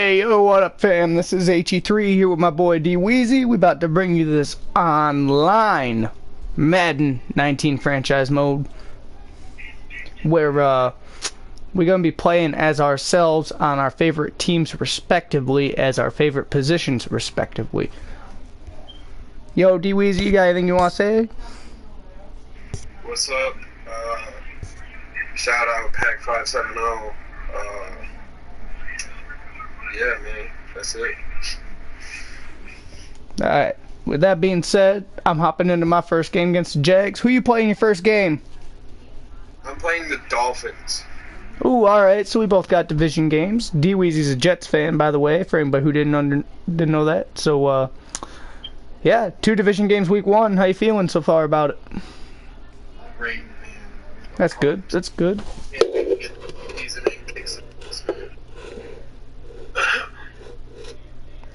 Hey, yo, what up, fam? This is HE3 here with my boy dweezy. We about to bring you this online Madden19 franchise mode where we're gonna be playing as ourselves on our favorite teams respectively, as our favorite positions respectively. Yo, dweezy, you got anything you want to say? What's up? Shout out Pack 570. Yeah, man, that's it. Alright, with that being said, I'm hopping into my first game against the Jags. Who you playing your first game? I'm playing the Dolphins. Ooh, alright, so we both got division games. dweezy's a Jets fan, by the way, for anybody who didn't know that. So, yeah, 2 division games week 1. How you feeling so far about it? Great, man. That's good, that's good.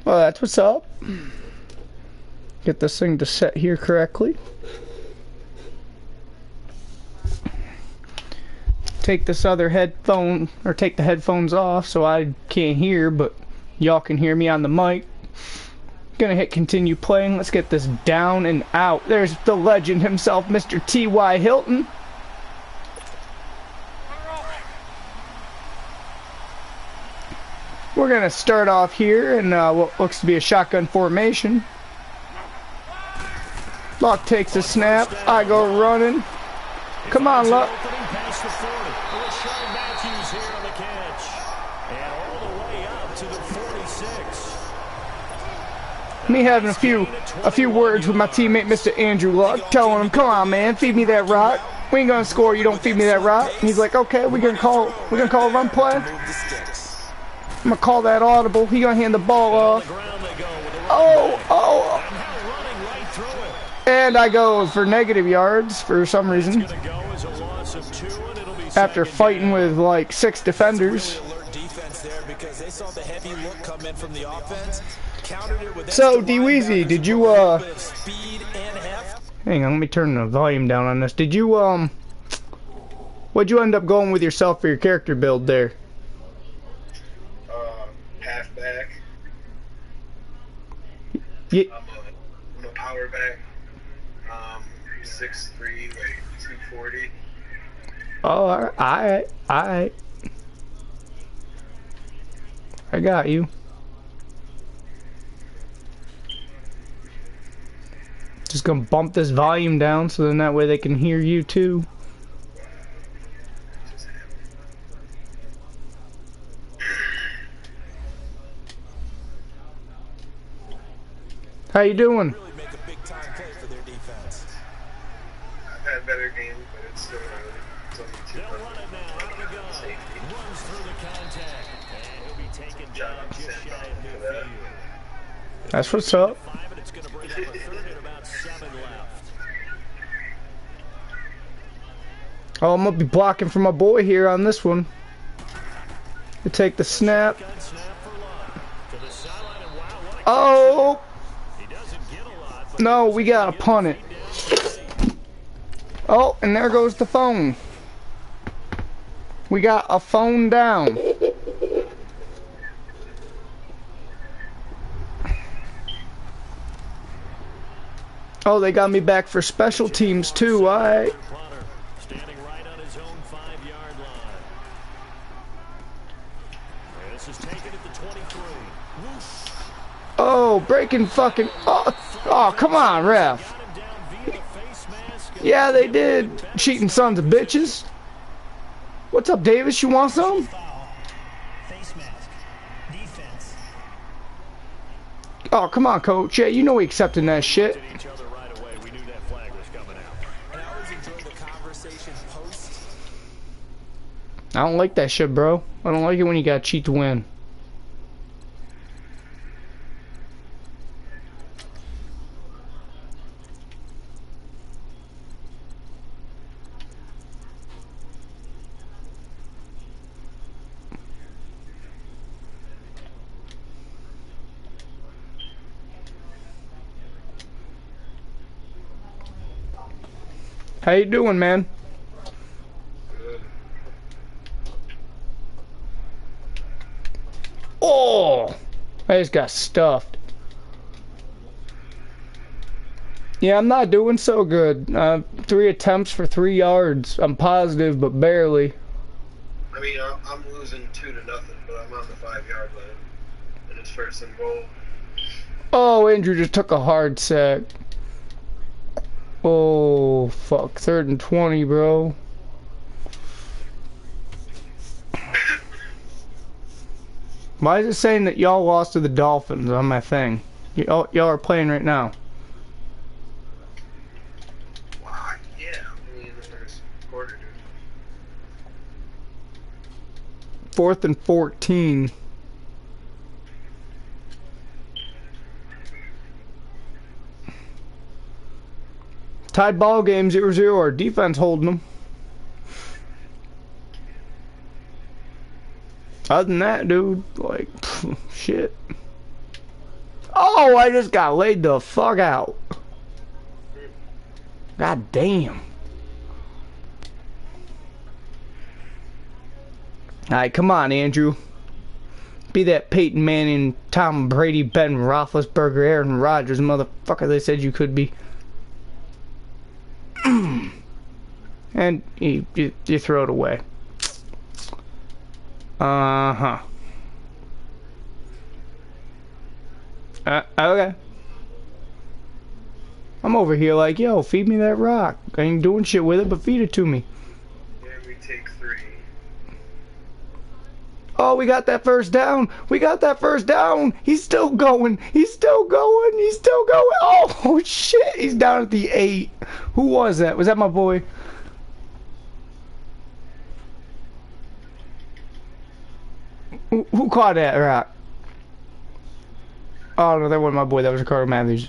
Well, that's what's up. Get this thing to set here correctly. Take this other headphone, or take the headphones off so I can't hear, but y'all can hear me on the mic. Gonna hit continue playing. Let's get this down and out. There's the legend himself, Mr. T.Y. Hilton. We're gonna start off here in what looks to be a shotgun formation. Luck takes a snap. I go running. Come on, Luck. Me having a few words with my teammate, Mr. Andrew Luck, telling him, "Come on, man, feed me that rock. We ain't gonna score. You don't feed me that rock." He's like, "Okay, we're gonna call a run play. I'm gonna call that audible. He gonna hand the ball off. Oh. And I go for negative yards for some reason. After fighting with like 6 defenders. So, dweezy, did you, hang on, let me turn the volume down on this. Did you, what'd you end up going with yourself for your character build there? Halfback. Yeah. I'm a power back. 6'3", like 240. Oh, alright. I got you. Just gonna bump this volume down so then that way they can hear you too. How you doing? I've had better games, but it's still early. It's only 200 safety. That's what's up. Oh, I'm gonna be blocking for my boy here on this one. To take the snap. Oh! No, we gotta punt it. Oh, and there goes the phone. We got a phone down. Oh, they got me back for special teams too. Alright. Oh, breaking fucking. Oh, come on, ref. Yeah, they did. Cheating sons of bitches. What's up, Davis? You want some? Oh, come on, coach. Yeah, you know we accepting that shit. I don't like that shit, bro. I don't like it when you gotta cheat to win. How you doing, man? Oh! I just got stuffed. Yeah, I'm not doing so good. 3 attempts for 3 yards. I'm positive, but barely. I mean, I'm losing 2-0, but I'm on the 5-yard line. And it's 1st and goal. Oh, Andrew just took a hard sack. Oh, fuck. 3rd and 20, bro. Why is it saying that y'all lost to the Dolphins on my thing? Y'all are playing right now. Wow, yeah. Only in the 1st quarter, dude. 4th and 14. Tied ball game 0-0. Our defense holding them. Other than that, dude, like, shit. Oh, I just got laid the fuck out. God damn. Alright, come on, Andrew. Be that Peyton Manning, Tom Brady, Ben Roethlisberger, Aaron Rodgers, motherfucker they said you could be. And you throw it away. Uh-huh. Okay. I'm over here like, yo, feed me that rock. I ain't doing shit with it, but feed it to me. And we take 3. Oh, we got that 1st down. We got that 1st down. He's still going. He's still going. He's still going. Oh, shit. He's down at the 8. Who was that? Was that my boy? Who caught that rock? Oh, no, that wasn't my boy. That was Ricardo Matthews.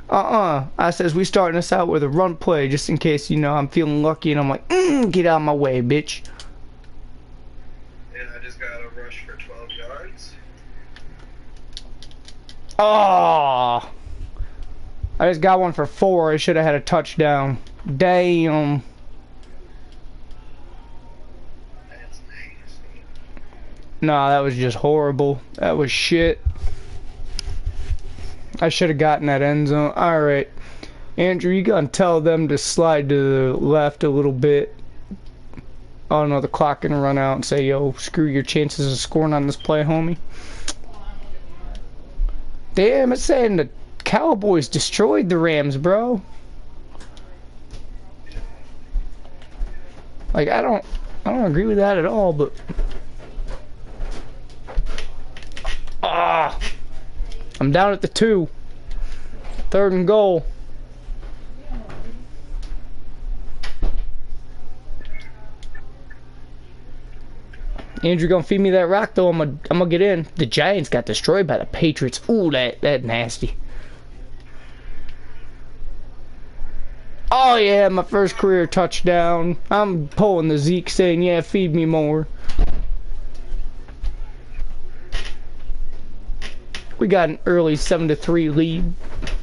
I says we starting us out with a run play just in case, you know, I'm feeling lucky and I'm like, get out of my way, bitch. And I just got a rush for 12 yards. Oh, I just got one for 4. I should have had a touchdown. Damn. That's nice. Nah, that was just horrible. That was shit. I should have gotten that end zone. Alright. Andrew, you gotta tell them to slide to the left a little bit. Oh no, the clock gonna run out and say, yo, screw your chances of scoring on this play, homie. Damn, it's saying the Cowboys destroyed the Rams, bro. Like, I don't agree with that at all, but... Ah! I'm down at the 2. 3rd and goal. Andrew gonna feed me that rock though. I'm gonna get in. The Giants got destroyed by the Patriots. Ooh, that nasty. Oh yeah, my 1st career touchdown. I'm pulling the Zeke saying, yeah, feed me more. We got an early 7-3 lead.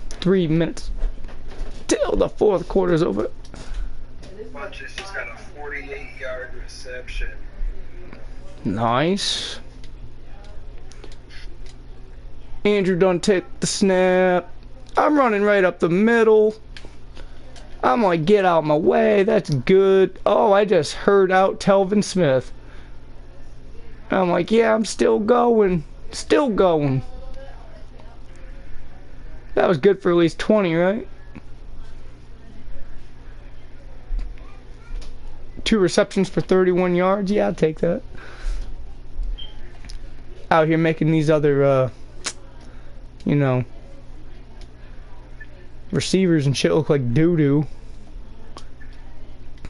3 minutes till the 4th quarter's over. Bunches just got a 48-yard reception. Nice. Andrew done take the snap. I'm running right up the middle. I'm like, get out my way. That's good. Oh, I just heard out Telvin Smith. I'm like, yeah, I'm still going. Still going. That was good for at least 20, right? 2 receptions for 31 yards. Yeah, I'll take that. Out here making these other, you know, receivers and shit look like doo-doo.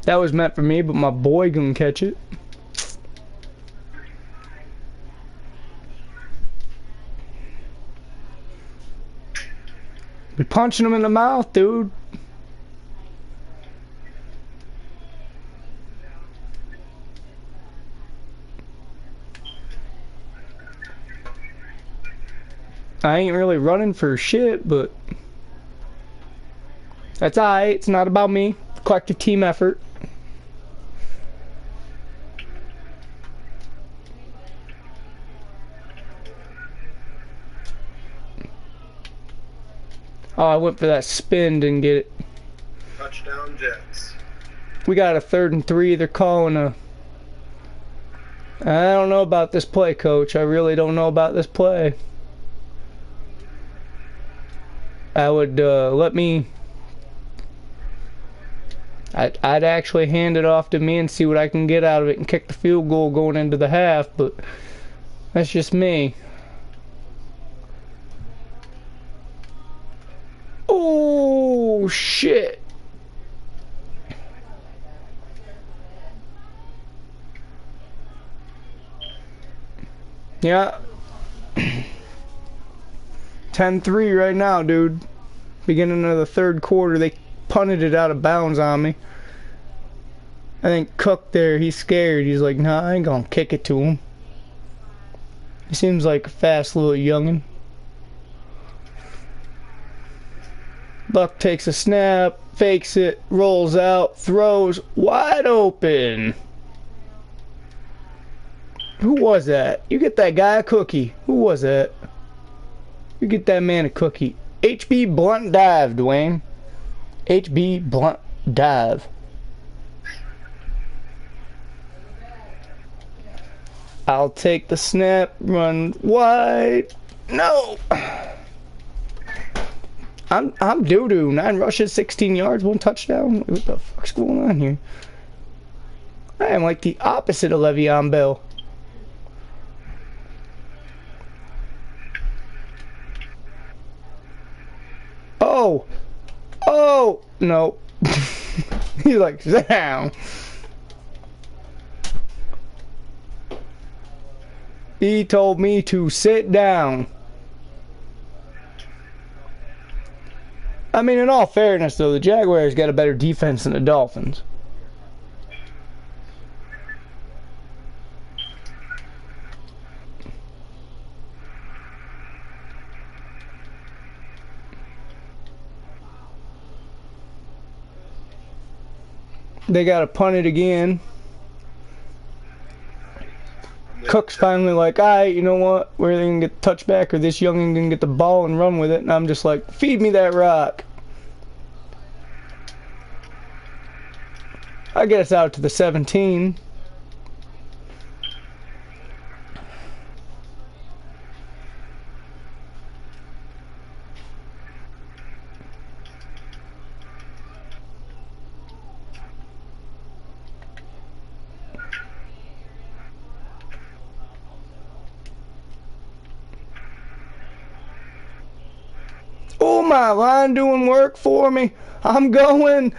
That was meant for me, but my boy gonna catch it. Be punching him in the mouth, dude. I ain't really running for shit, but that's alright. It's not about me. Collective team effort. Oh, I went for that spin, didn't get it. Touchdown Jets. We got a 3rd and 3. They're calling a... I don't know about this play, Coach. I really don't know about this play. I would let me... I'd actually hand it off to me and see what I can get out of it and kick the field goal going into the half, but that's just me. Oh, shit. Yeah. 10-3 right now, dude. Beginning of the 3rd quarter, they punted it out of bounds on me. I think Cook there, he's scared. He's like, nah, I ain't gonna kick it to him. He seems like a fast little youngin'. Buck takes a snap, fakes it, rolls out, throws, wide open. Who was that? You get that guy a cookie. Who was that? You get that man a cookie. HB Blunt dive, Dwayne. HB Blunt dive. I'll take the snap, run wide. No. I'm doo-doo. 9 rushes, 16 yards, 1 touchdown. What the fuck's going on here? I am like the opposite of Le'Veon Bell. Oh! Oh! No. He's like, sit down. He told me to sit down. I mean, in all fairness, though, the Jaguars got a better defense than the Dolphins. They got to punt it again. Cook's finally like, alright, you know what? We're either going to get the touchback or this youngin' going to get the ball and run with it. And I'm just like, feed me that rock. I get us out to the 17. Oh, my line doing work for me. I'm going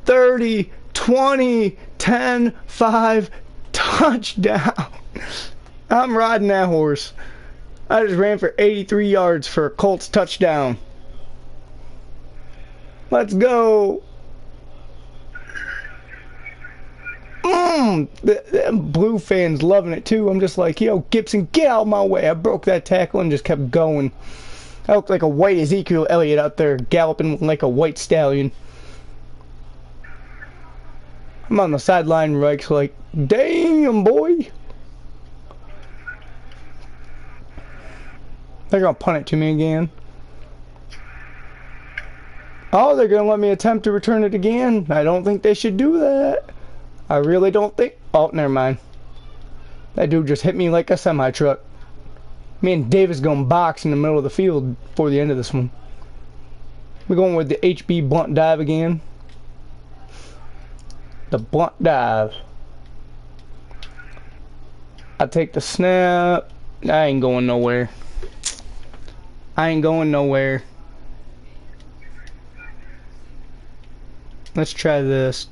30, 20, 10, 5, touchdown. I'm riding that horse. I just ran for 83 yards for a Colts touchdown. Let's go. The Blue fans loving it too. I'm just like, yo, Gibson, get out of my way. I broke that tackle and just kept going. I looked like a white Ezekiel Elliott out there galloping like a white stallion. I'm on the sideline right, like, damn, boy. They're going to punt it to me again. Oh, they're going to let me attempt to return it again. I don't think they should do that. I really don't think... Oh, never mind. That dude just hit me like a semi-truck. Me and Davis going to box in the middle of the field before the end of this one. We're going with the HB Blunt dive again. The Blunt dive. I take the snap. I ain't going nowhere. I ain't going nowhere. Let's try this.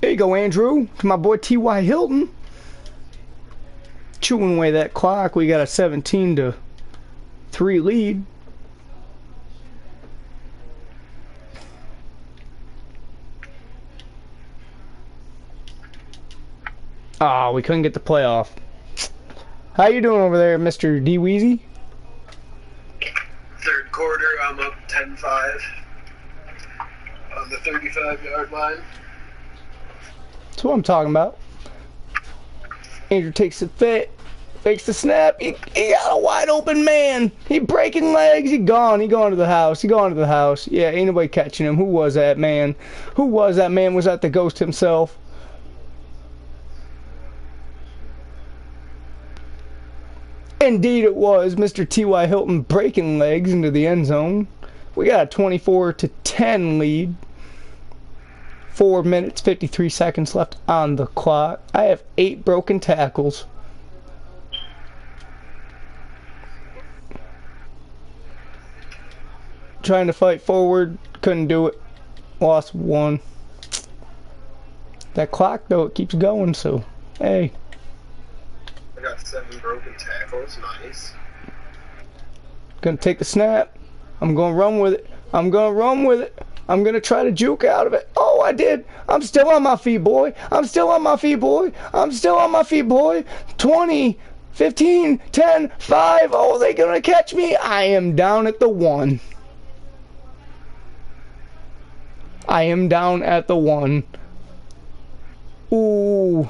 There you go, Andrew. To my boy T.Y. Hilton. Chewing away that clock. We got a 17-3 lead. Ah, we couldn't get the playoff. How you doing over there, Mr. dweezy? Third quarter, I'm up 10-5. On the 35-yard line. That's what I'm talking about. Andrew takes the fit, fakes the snap. He got a wide open man. He breaking legs. He gone. He gone to the house. He gone to the house. Yeah, ain't nobody catching him. Who was that man? Who was that man? Was that the ghost himself? Indeed it was. Mr. T.Y. Hilton breaking legs into the end zone. We got a 24-10 lead. 4 minutes, 53 seconds left on the clock. I have 8 broken tackles. Trying to fight forward, couldn't do it. Lost 1. That clock, though, it keeps going, so, hey. I got 7 broken tackles, nice. Gonna take the snap. I'm gonna run with it. I'm gonna run with it. I'm gonna try to juke out of it. Oh, I did. I'm still on my feet, boy. I'm still on my feet, boy. I'm still on my feet, boy. 20, 15, 10, 5. Oh, they gonna catch me? I am down at the 1. I am down at the 1. Ooh.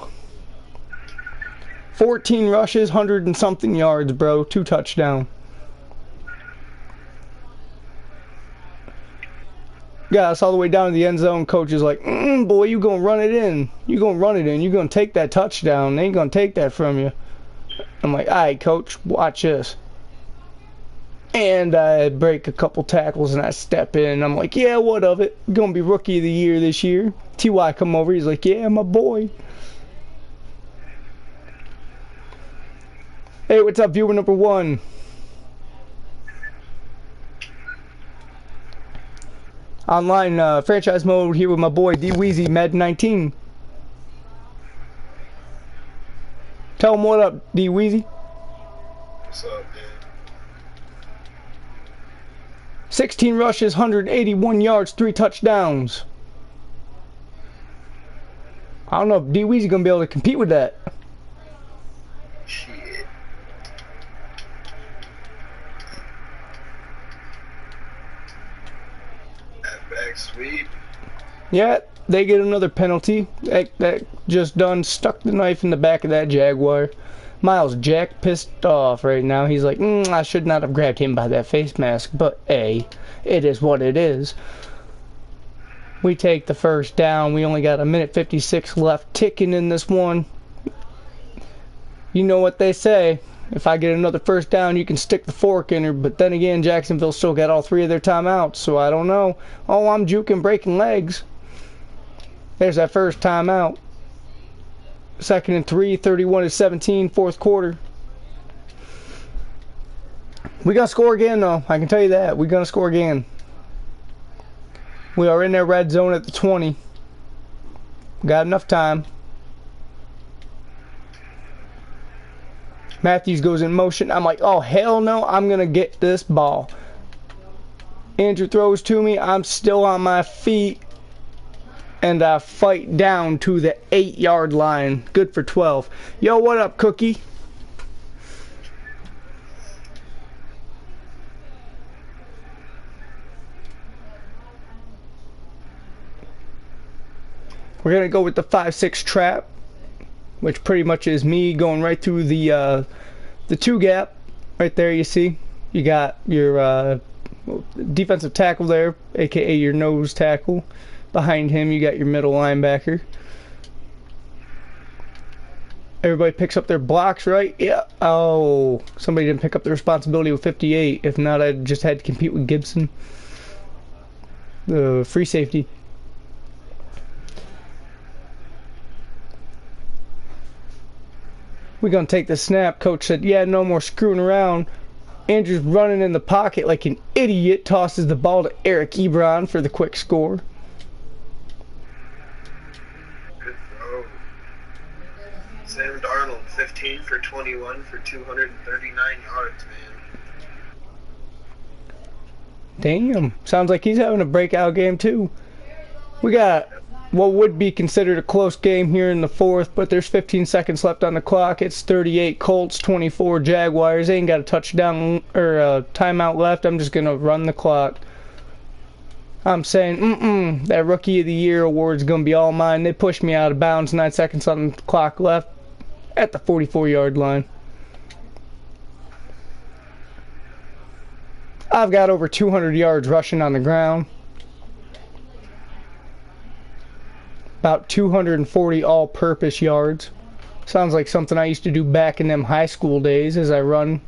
14 rushes, 100 and something yards, bro. 2 touchdowns. Got us all the way down to the end zone. Coach is like, boy, you gonna run it in. You gonna run it in. You gonna take that touchdown. They ain't gonna take that from you. I'm like, alright, coach, watch this. And I break a couple tackles and I step in. I'm like, yeah, what of it? Gonna be rookie of the year this year. T.Y. come over. He's like, yeah, my boy. Hey, what's up, viewer number 1? Online franchise mode here with my boy dweezy, Madden19. Tell him what up, dweezy. What's up, man? 16 rushes, 181 yards, 3 touchdowns. I don't know if dweezy gonna be able to compete with that. Shit. Back sweep. Yeah, they get another penalty. That just done stuck the knife in the back of that Jaguar. Miles Jack pissed off right now. He's like, I should not have grabbed him by that face mask, but hey, it is what it is. We take the first down. We only got 1:56 left ticking in this one. You know what they say. If I get another first down, you can stick the fork in her. But then again, Jacksonville still got all 3 of their timeouts, so I don't know. Oh, I'm juking, breaking legs. There's that first timeout. 2nd and 3, 31-17, 4th quarter. We gonna score again, though. I can tell you that. We're gonna score again. We are in their red zone at the 20. Got enough time. Matthews goes in motion. I'm like, oh, hell no. I'm going to get this ball. Andrew throws to me. I'm still on my feet. And I fight down to the 8-yard line. Good for 12. Yo, what up, Cookie? We're going to go with the 5-6 trap, which pretty much is me going right through the 2 gap right there. You see, you got your defensive tackle there, aka your nose tackle. Behind him, you got your middle linebacker. Everybody picks up their blocks, right? Yeah. Oh, somebody didn't pick up the responsibility with 58. If not, I just had to compete with Gibson, the free safety. We're going to take the snap. Coach said, yeah, no more screwing around. Andrew's running in the pocket like an idiot. Tosses the ball to Eric Ebron for the quick score. Good throw. Sam Darnold, 15 for 21 for 239 yards, man. Damn. Sounds like he's having a breakout game, too. We got what would be considered a close game here in the 4th, but there's 15 seconds left on the clock. It's 38 Colts, 24 Jaguars. They ain't got a touchdown or a timeout left. I'm just going to run the clock. I'm saying, that Rookie of the Year award's going to be all mine. They pushed me out of bounds, 9 seconds on the clock left at the 44-yard line. I've got over 200 yards rushing on the ground. About 240 all-purpose yards. Sounds like something I used to do back in them high school days as I run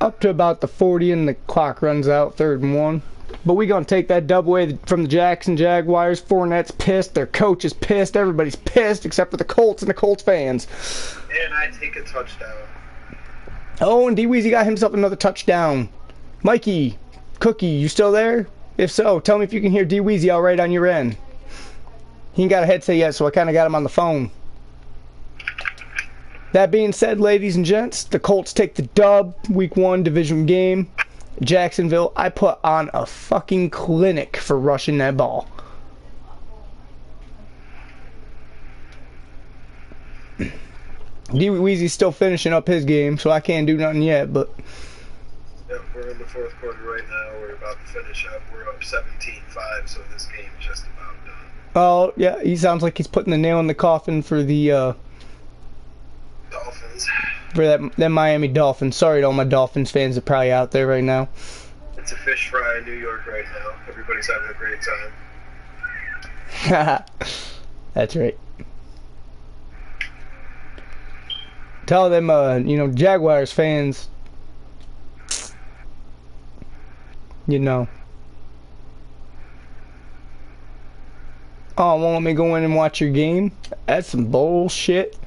up to about the 40 and the clock runs out, 3rd and 1. But we gonna take that dub away from the Jackson Jaguars. Fournette's pissed, their coach is pissed, everybody's pissed except for the Colts and the Colts fans. And I take a touchdown. Oh, and dweezy got himself another touchdown. Mikey, Cookie, you still there? If so, tell me if you can hear dweezy all right on your end. He ain't got a headset yet, so I kind of got him on the phone. That being said, ladies and gents, the Colts take the dub, week 1 division game. Jacksonville, I put on a fucking clinic for rushing that ball. dweezy's still finishing up his game, so I can't do nothing yet, but... Yep, we're in the 4th quarter right now. We're about to finish up. We're up 17-5, so this game's just about done. Oh, yeah, he sounds like he's putting the nail in the coffin for the, Dolphins. For that Miami Dolphins. Sorry to all my Dolphins fans that are probably out there right now. It's a fish fry in New York right now. Everybody's having a great time. That's right. Tell them, Jaguars fans, oh, won't let me go in and watch your game? That's some bullshit.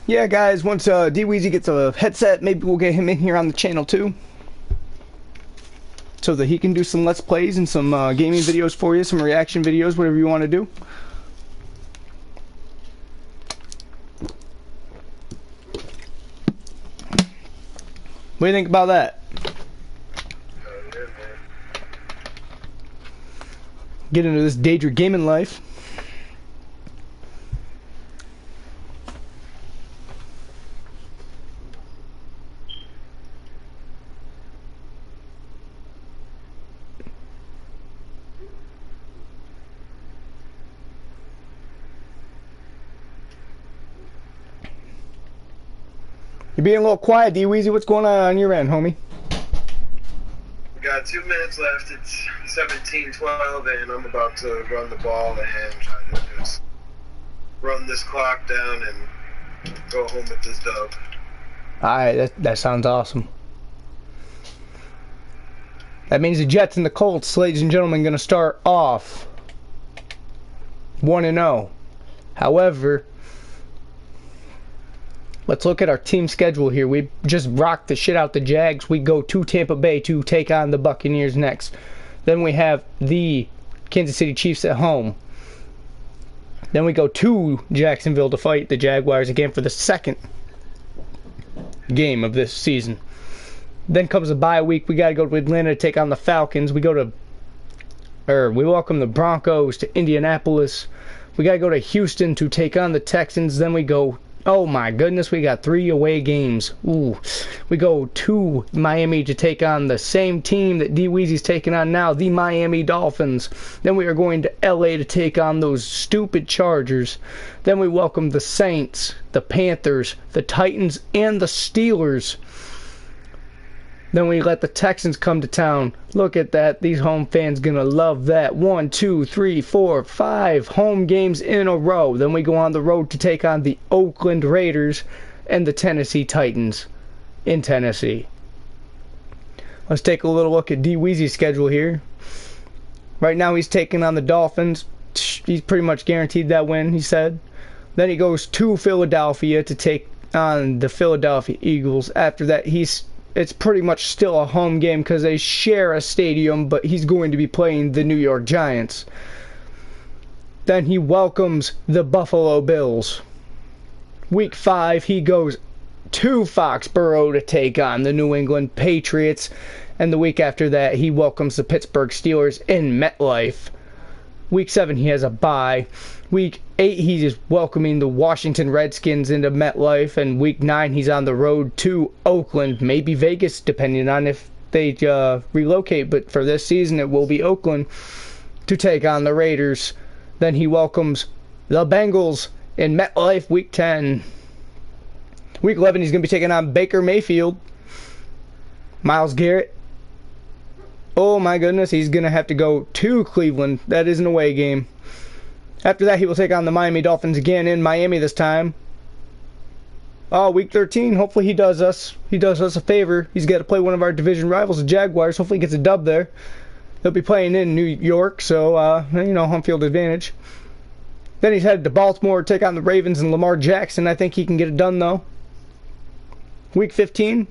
Yeah, guys, once dweezy gets a headset, maybe we'll get him in here on the channel too, so that he can do some Let's Plays and some gaming videos for you, some reaction videos, whatever you want to do. What do you think about that? Get into this Daedra gaming life. You're being a little quiet, dweezy. What's going on your end, homie? We got 2 minutes left. It's 17-12, and I'm about to run the ball and try to just run this clock down and go home with this dub. Alright, that sounds awesome. That means the Jets and the Colts, ladies and gentlemen, going to start off 1-0. However, let's look at our team schedule here. We just rocked the shit out the Jags. We go to Tampa Bay to take on the Buccaneers next. Then we have the Kansas City Chiefs at home. Then we go to Jacksonville to fight the Jaguars again for the 2nd game of this season. Then comes a bye week. We got to go to Atlanta to take on the Falcons. We welcome the Broncos to Indianapolis. We got to go to Houston to take on the Texans. Then we go, oh my goodness, we got 3 away games. Ooh. We go to Miami to take on the same team that dweezy's taking on now, the Miami Dolphins. Then we are going to LA to take on those stupid Chargers. Then we welcome the Saints, the Panthers, the Titans, and the Steelers. Then we let the Texans come to town. Look at that. These home fans gonna love that. 1, 2, 3, 4, 5 home games in a row. Then we go on the road to take on the Oakland Raiders and the Tennessee Titans in Tennessee. Let's take a little look at dweezy's schedule here. Right now he's taking on the Dolphins. He's pretty much guaranteed that win, he said. Then he goes to Philadelphia to take on the Philadelphia Eagles. After that, it's pretty much still a home game because they share a stadium, but he's going to be playing the New York Giants. Then he welcomes the Buffalo Bills. Week 5, he goes to Foxborough to take on the New England Patriots. And the week after that, he welcomes the Pittsburgh Steelers in MetLife. Week 7, he has a bye. Week 8, he's just welcoming the Washington Redskins into MetLife. And Week 9, he's on the road to Oakland, maybe Vegas, depending on if they relocate. But for this season, it will be Oakland to take on the Raiders. Then he welcomes the Bengals in MetLife Week 10. Week 11, he's going to be taking on Baker Mayfield. Myles Garrett. Oh my goodness, he's going to have to go to Cleveland. That is an away game. After that, he will take on the Miami Dolphins again in Miami this time. Oh, Week 13, hopefully he does us a favor. He's got to play one of our division rivals, the Jaguars. Hopefully he gets a dub there. They'll be playing in New York, so, home field advantage. Then he's headed to Baltimore to take on the Ravens and Lamar Jackson. I think he can get it done, though. Week 15,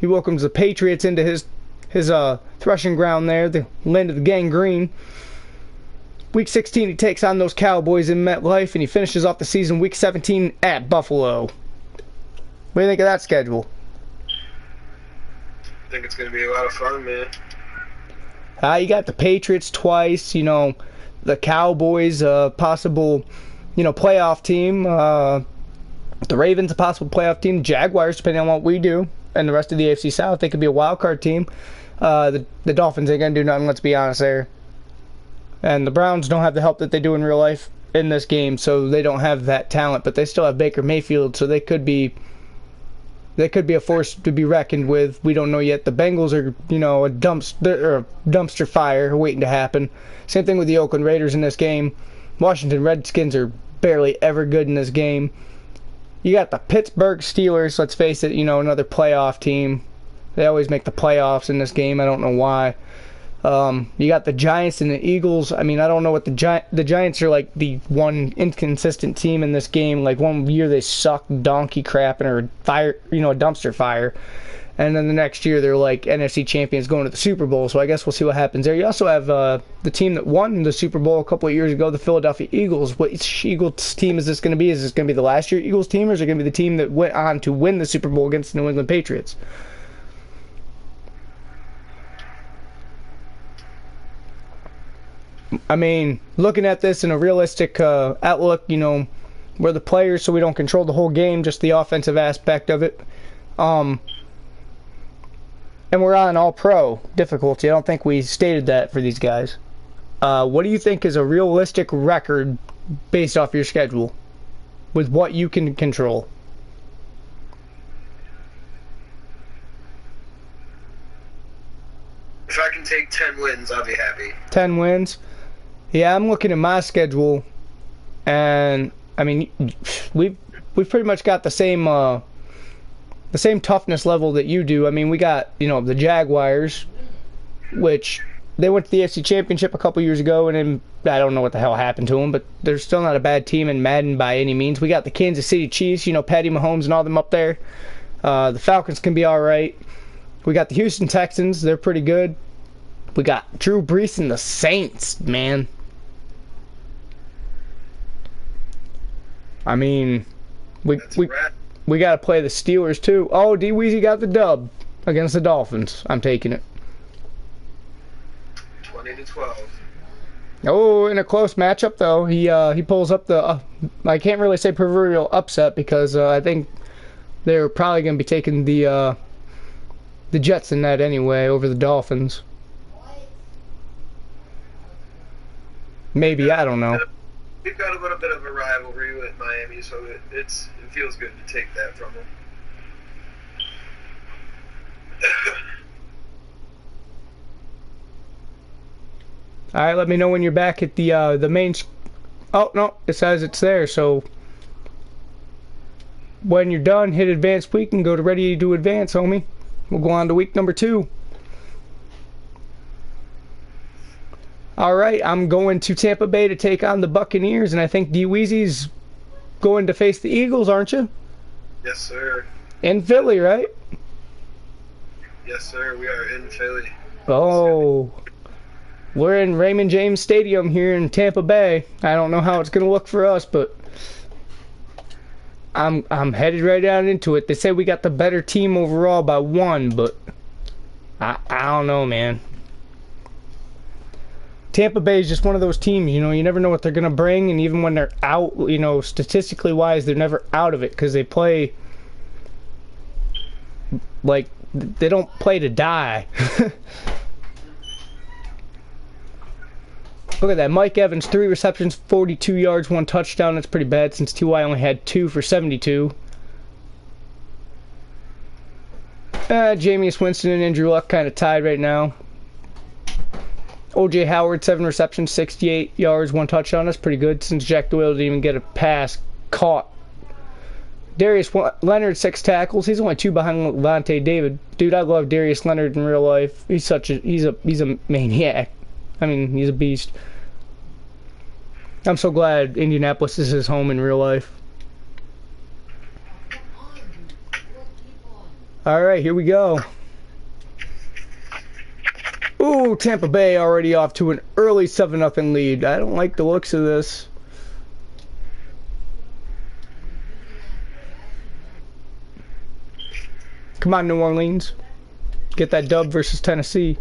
he welcomes the Patriots into his threshing ground there, the land of the gangrene. Week 16, he takes on those Cowboys in MetLife, and he finishes off the season Week 17 at Buffalo. What do you think of that schedule? I think it's going to be a lot of fun, man. You got the Patriots twice, the Cowboys, possible, playoff team. The Ravens, a possible playoff team. Jaguars, depending on what we do. And the rest of the AFC South, they could be a wild card team. The Dolphins ain't going to do nothing, let's be honest there. And the Browns don't have the help that they do in real life in this game, so they don't have that talent. But they still have Baker Mayfield, so they could be a force to be reckoned with. We don't know yet. The Bengals are, a dumpster fire waiting to happen. Same thing with the Oakland Raiders in this game. Washington Redskins are barely ever good in this game. You got the Pittsburgh Steelers, let's face it, another playoff team. They always make the playoffs in this game. I don't know why. You got the Giants and the Eagles. I mean, I don't know what the Giants are like the one inconsistent team in this game. Like one year they suck donkey crap and are fire, a dumpster fire. And then the next year they're like NFC champions going to the Super Bowl. So I guess we'll see what happens there. You also have the team that won the Super Bowl a couple of years ago, the Philadelphia Eagles. Which Eagles team is this going to be? Is this going to be the last year Eagles team, or is it going to be the team that went on to win the Super Bowl against the New England Patriots? I mean, looking at this in a realistic outlook, we're the players, so we don't control the whole game, just the offensive aspect of it. And we're on all-pro difficulty. I don't think we stated that for these guys. What do you think is a realistic record based off your schedule with what you can control? If I can take 10 wins, I'll be happy. 10 wins? Yeah, I'm looking at my schedule, and I mean, we've pretty much got the same toughness level that you do. I mean, we got the Jaguars, which they went to the AFC Championship a couple years ago, and then I don't know what the hell happened to them, but they're still not a bad team in Madden by any means. We got the Kansas City Chiefs, Patty Mahomes and all them up there. The Falcons can be all right. We got the Houston Texans; they're pretty good. We got Drew Brees and the Saints, man. I mean, we got to play the Steelers too. Oh, dweezy got the dub against the Dolphins. I'm taking it. 20-12. Oh, in a close matchup though, he pulls up the. I can't really say proverbial upset because I think they're probably going to be taking the Jets in that anyway over the Dolphins. Maybe, I don't know. We've got a little bit of a rivalry with Miami, so it feels good to take that from them. All right, let me know when you're back at the main. Oh no, it says it's there. So when you're done, hit advanced week and go to ready to advance, homie. We'll go on to week number 2. All right, I'm going to Tampa Bay to take on the Buccaneers, and I think dweezy's going to face the Eagles, aren't you? Yes, sir. In Philly, right? Yes, sir. We are in Philly. Oh, we're in Raymond James Stadium here in Tampa Bay. I don't know how it's going to look for us, but I'm headed right down into it. They say we got the better team overall by 1, but I don't know, man. Tampa Bay is just one of those teams, you know, you never know what they're going to bring, and even when they're out, you know, statistically wise, they're never out of it because they play, like, they don't play to die. Look at that, Mike Evans, 3 receptions, 42 yards, 1 touchdown. That's pretty bad since T.Y. only had 2 for 72. Jameis Winston and Andrew Luck kind of tied right now. O.J. Howard, 7 receptions, 68 yards, 1 touchdown. That's pretty good since Jack Doyle didn't even get a pass caught. Darius Leonard, 6 tackles. He's only 2 behind Levante David. Dude, I love Darius Leonard in real life. He's a maniac. I mean, he's a beast. I'm so glad Indianapolis is his home in real life. Alright, here we go. Ooh, Tampa Bay already off to an early 7-0 lead. I don't like the looks of this. Come on, New Orleans. Get that dub versus Tennessee.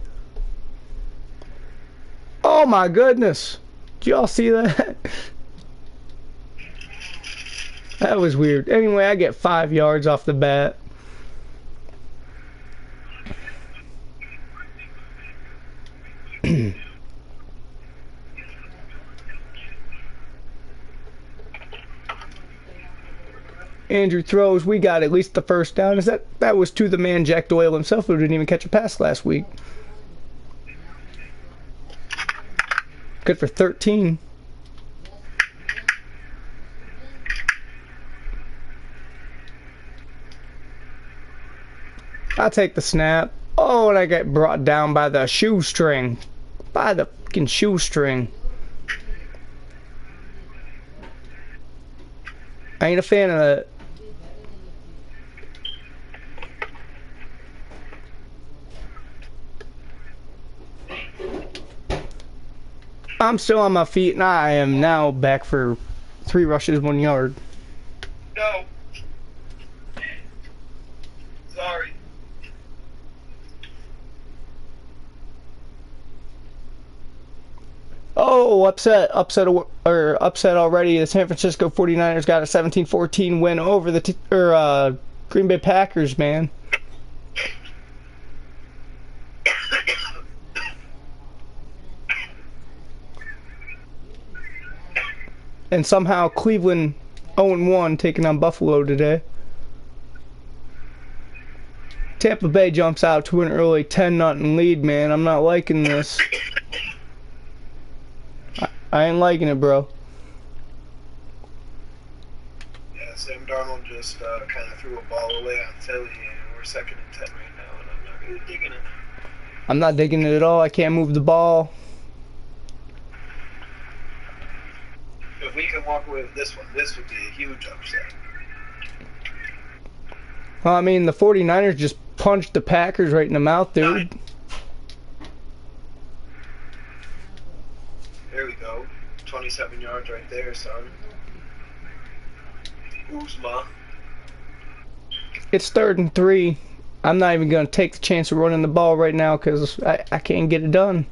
Oh my goodness. Did y'all see that? That was weird. Anyway, I get 5 yards off the bat. Andrew throws. We got at least the first down. Is that was to the man Jack Doyle himself, who didn't even catch a pass last week. Good for 13. I'll take the snap. Oh, and I get brought down by the shoestring. By the fucking shoestring. I ain't a fan of that. I'm still on my feet, and I am now back for 3 rushes, 1 yard. No. Sorry. Oh, upset already. The San Francisco 49ers got a 17-14 win over the Green Bay Packers, man. And somehow Cleveland 0-1 taking on Buffalo today. Tampa Bay jumps out to an early 10-0 lead, man. I'm not liking this. I ain't liking it, bro. Yeah, Sam Darnold just kind of threw a ball away on Philly, and we're 2nd and 10 right now, and I'm not really digging it. I'm not digging it at all. I can't move the ball. If we can walk away with this one, this would be a huge upset. Well, I mean, the 49ers just punched the Packers right in the mouth, dude. There we go. 27 yards right there, son. Uzma. It's 3rd and 3. I'm not even going to take the chance of running the ball right now because I can't get it done.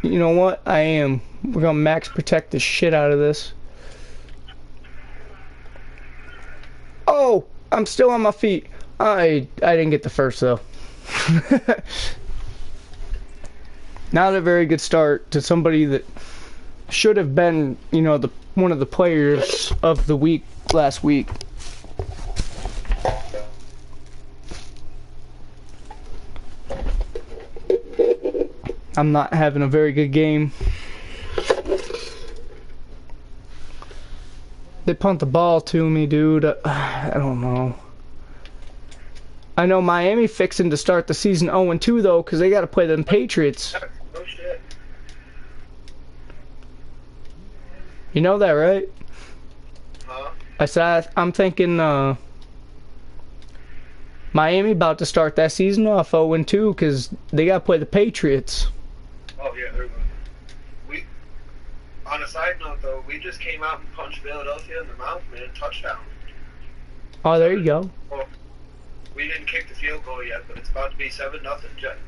You know what? I am. We're going to max protect the shit out of this. Oh! I'm still on my feet. I didn't get the first, though. Not a very good start to somebody that should have been, you know, one of the players of the week last week. I'm not having a very good game. They punt the ball to me, dude. I don't know. I know Miami fixing to start the season 0-2 though, because they got to play them Patriots. Oh shit. You know that, right? Huh? I said I'm thinking Miami about to start that season off 0-2 because they got to play the Patriots. Oh yeah, they're good. On a side note though, we just came out and punched Philadelphia in the mouth, man. Touchdown. Oh, there you go. Well, we didn't kick the field goal yet, but it's about to be 7-0 Jets.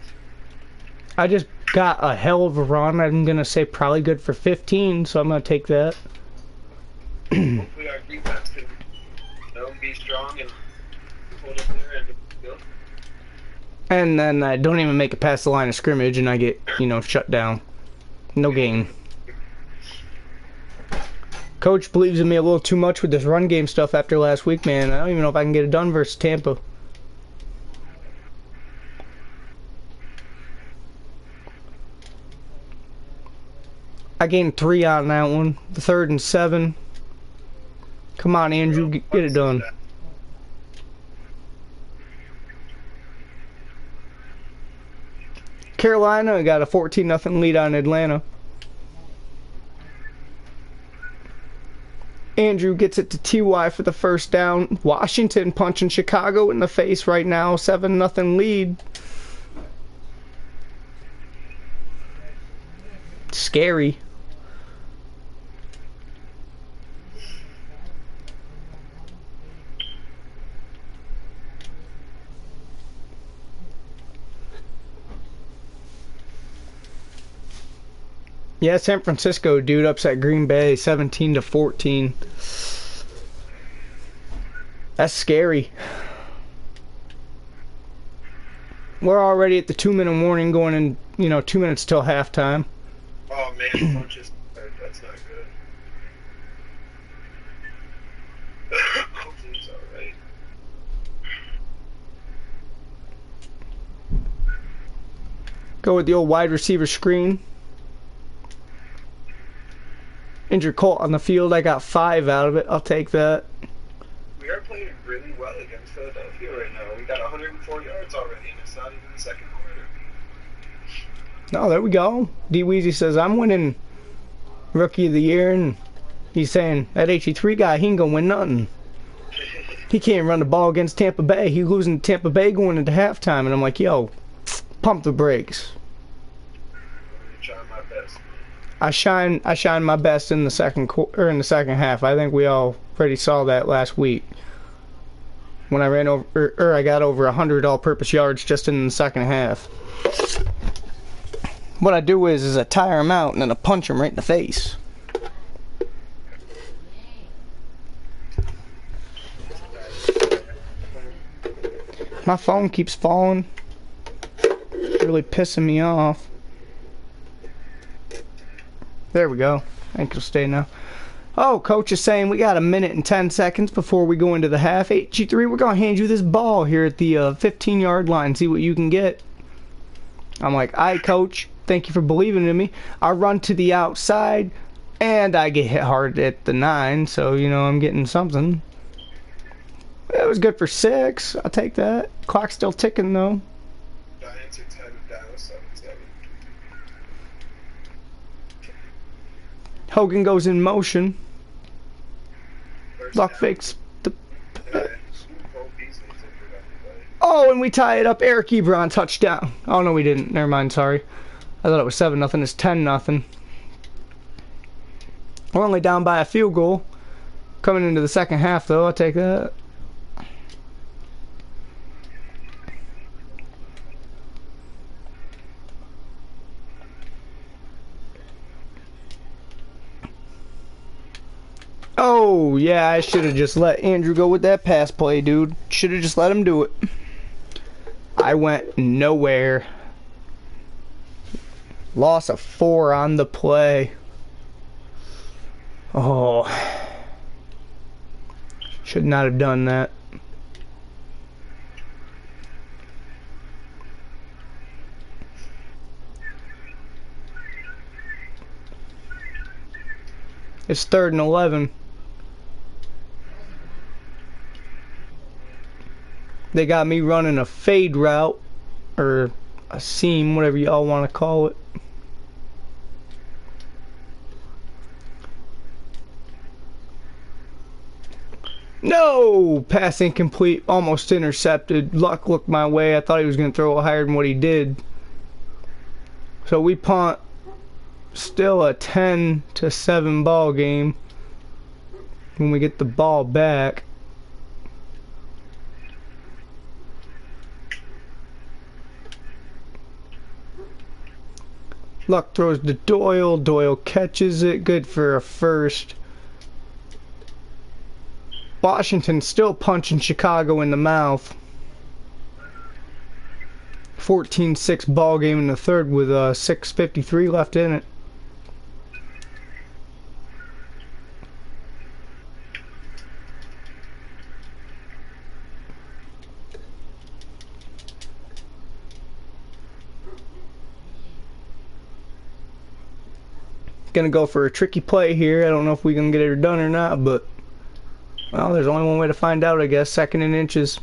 I just got a hell of a run. I'm gonna say probably good for 15, so I'm gonna take that. Hopefully our defense can, be strong and hold up there and go. And then I don't even make it past the line of scrimmage, and I get, shut down. No gain. Coach believes in me a little too much with this run game stuff after last week, man. I don't even know if I can get it done versus Tampa. I gained 3 on that one. The 3rd and 7. Come on, Andrew, get it done. Carolina got a 14-0 lead on Atlanta. Andrew gets it to TY for the first down. Washington punching Chicago in the face right now. 7-0 lead. Scary. Yeah, San Francisco, dude, upset Green Bay 17-14. That's scary. We're already at the 2-minute warning going in, 2 minutes till halftime. Oh man, punches. That's not good. Hopefully he's alright. Go with the old wide receiver screen. Injured Colt on the field. I got 5 out of it. I'll take that. We are playing really well against Philadelphia right now. We got 104 yards already, and it's not even the second quarter. No, there we go. dweezy says, I'm winning Rookie of the Year, and he's saying, that HE3 guy, he ain't gonna win nothing. He can't run the ball against Tampa Bay. He's losing to Tampa Bay going into halftime, and I'm like, yo, pump the brakes. I'm trying my best. I shine my best in the second half. I think we already saw that last week when I ran over, or I got over 100 all-purpose yards just in the second half. What I do is I tire him out and then I punch him right in the face. My phone keeps falling. It's really pissing me off. There we go. I think it'll stay now. Oh, coach is saying we got 1 minute and 10 seconds before we go into the half. HG3, we're going to hand you this ball here at the 15-yard line. See what you can get. I'm like, all right, coach. Thank you for believing in me. I run to the outside, and I get hit hard at the 9. So, I'm getting something. It was good for 6. I'll take that. Clock's still ticking, though. Giants are 10 down, 7-7. Hogan goes in motion. Luck fakes the... Oh, and we tie it up. Eric Ebron touchdown. Oh, no, we didn't. Never mind, sorry. I thought it was 7-0. It's 10-0. We're only down by a field goal. Coming into the second half, though. I'll take that. Oh, yeah, I should have just let Andrew go with that pass play, dude. Should have just let him do it. I went nowhere. Loss of 4 on the play. Oh. Should not have done that. It's 3rd and 11. They got me running a fade route, or a seam, whatever y'all want to call it. No! Pass incomplete, almost intercepted. Luck looked my way. I thought he was going to throw it higher than what he did. So we punt. Still a 10-7 ball game when we get the ball back. Luck throws to Doyle. Doyle catches it. Good for a first. Washington still punching Chicago in the mouth. 14-6 ball game in the third with 6:53 left in it. Gonna go for a tricky play here. I don't know if we can get it done or not, but well, there's only one way to find out, I guess. Second and inches.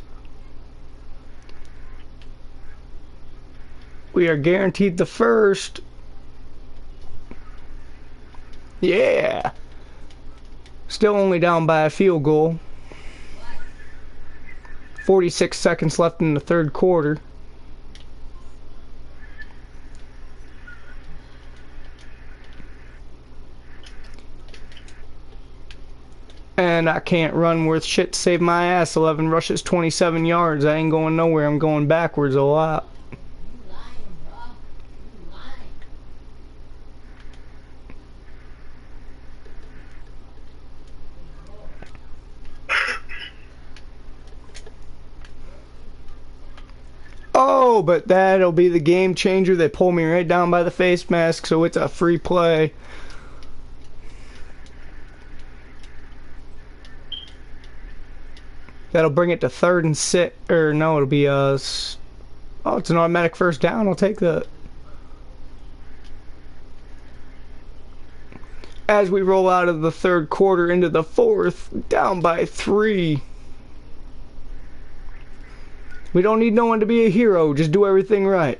We are guaranteed the first. Yeah. Still only down by a field goal. 46 seconds left in the third quarter. And I can't run worth shit to save my ass. 11 rushes, 27 yards. I ain't going nowhere. I'm going backwards a lot. Oh, but that'll be the game changer. They pull me right down by the face mask, so it's a free play. That'll bring it to 3rd and 6, or no, it'll be oh, it's an automatic first down. I'll take that. As we roll out of the third quarter into the fourth, down by 3. We don't need no one to be a hero, just do everything right.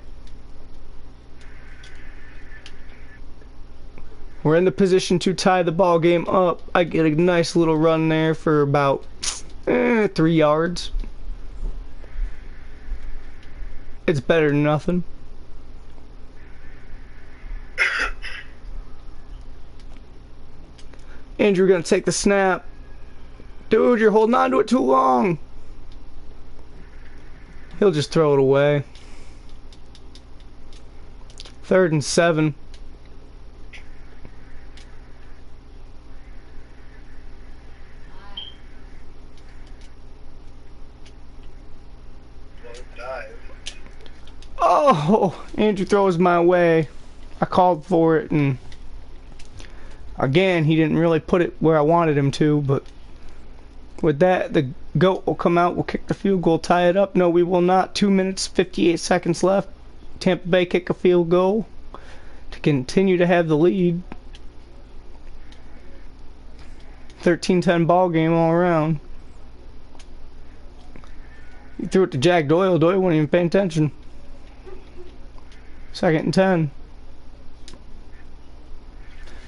We're in the position to tie the ball game up. I get a nice little run there for about 3 yards. It's better than nothing. Andrew gonna take the snap. Dude, you're holding on to it too long. He'll just throw it away. 3rd and 7. Oh, Andrew throws my way. I called for it, and again, he didn't really put it where I wanted him to, but with that, the GOAT will come out, we'll kick the field goal, tie it up. No, we will not. 2 minutes, 58 seconds left. Tampa Bay kick a field goal to continue to have the lead. 13-10 ball game all around. He threw it to Jack Doyle. Doyle wasn't even paying attention. 2nd and 10.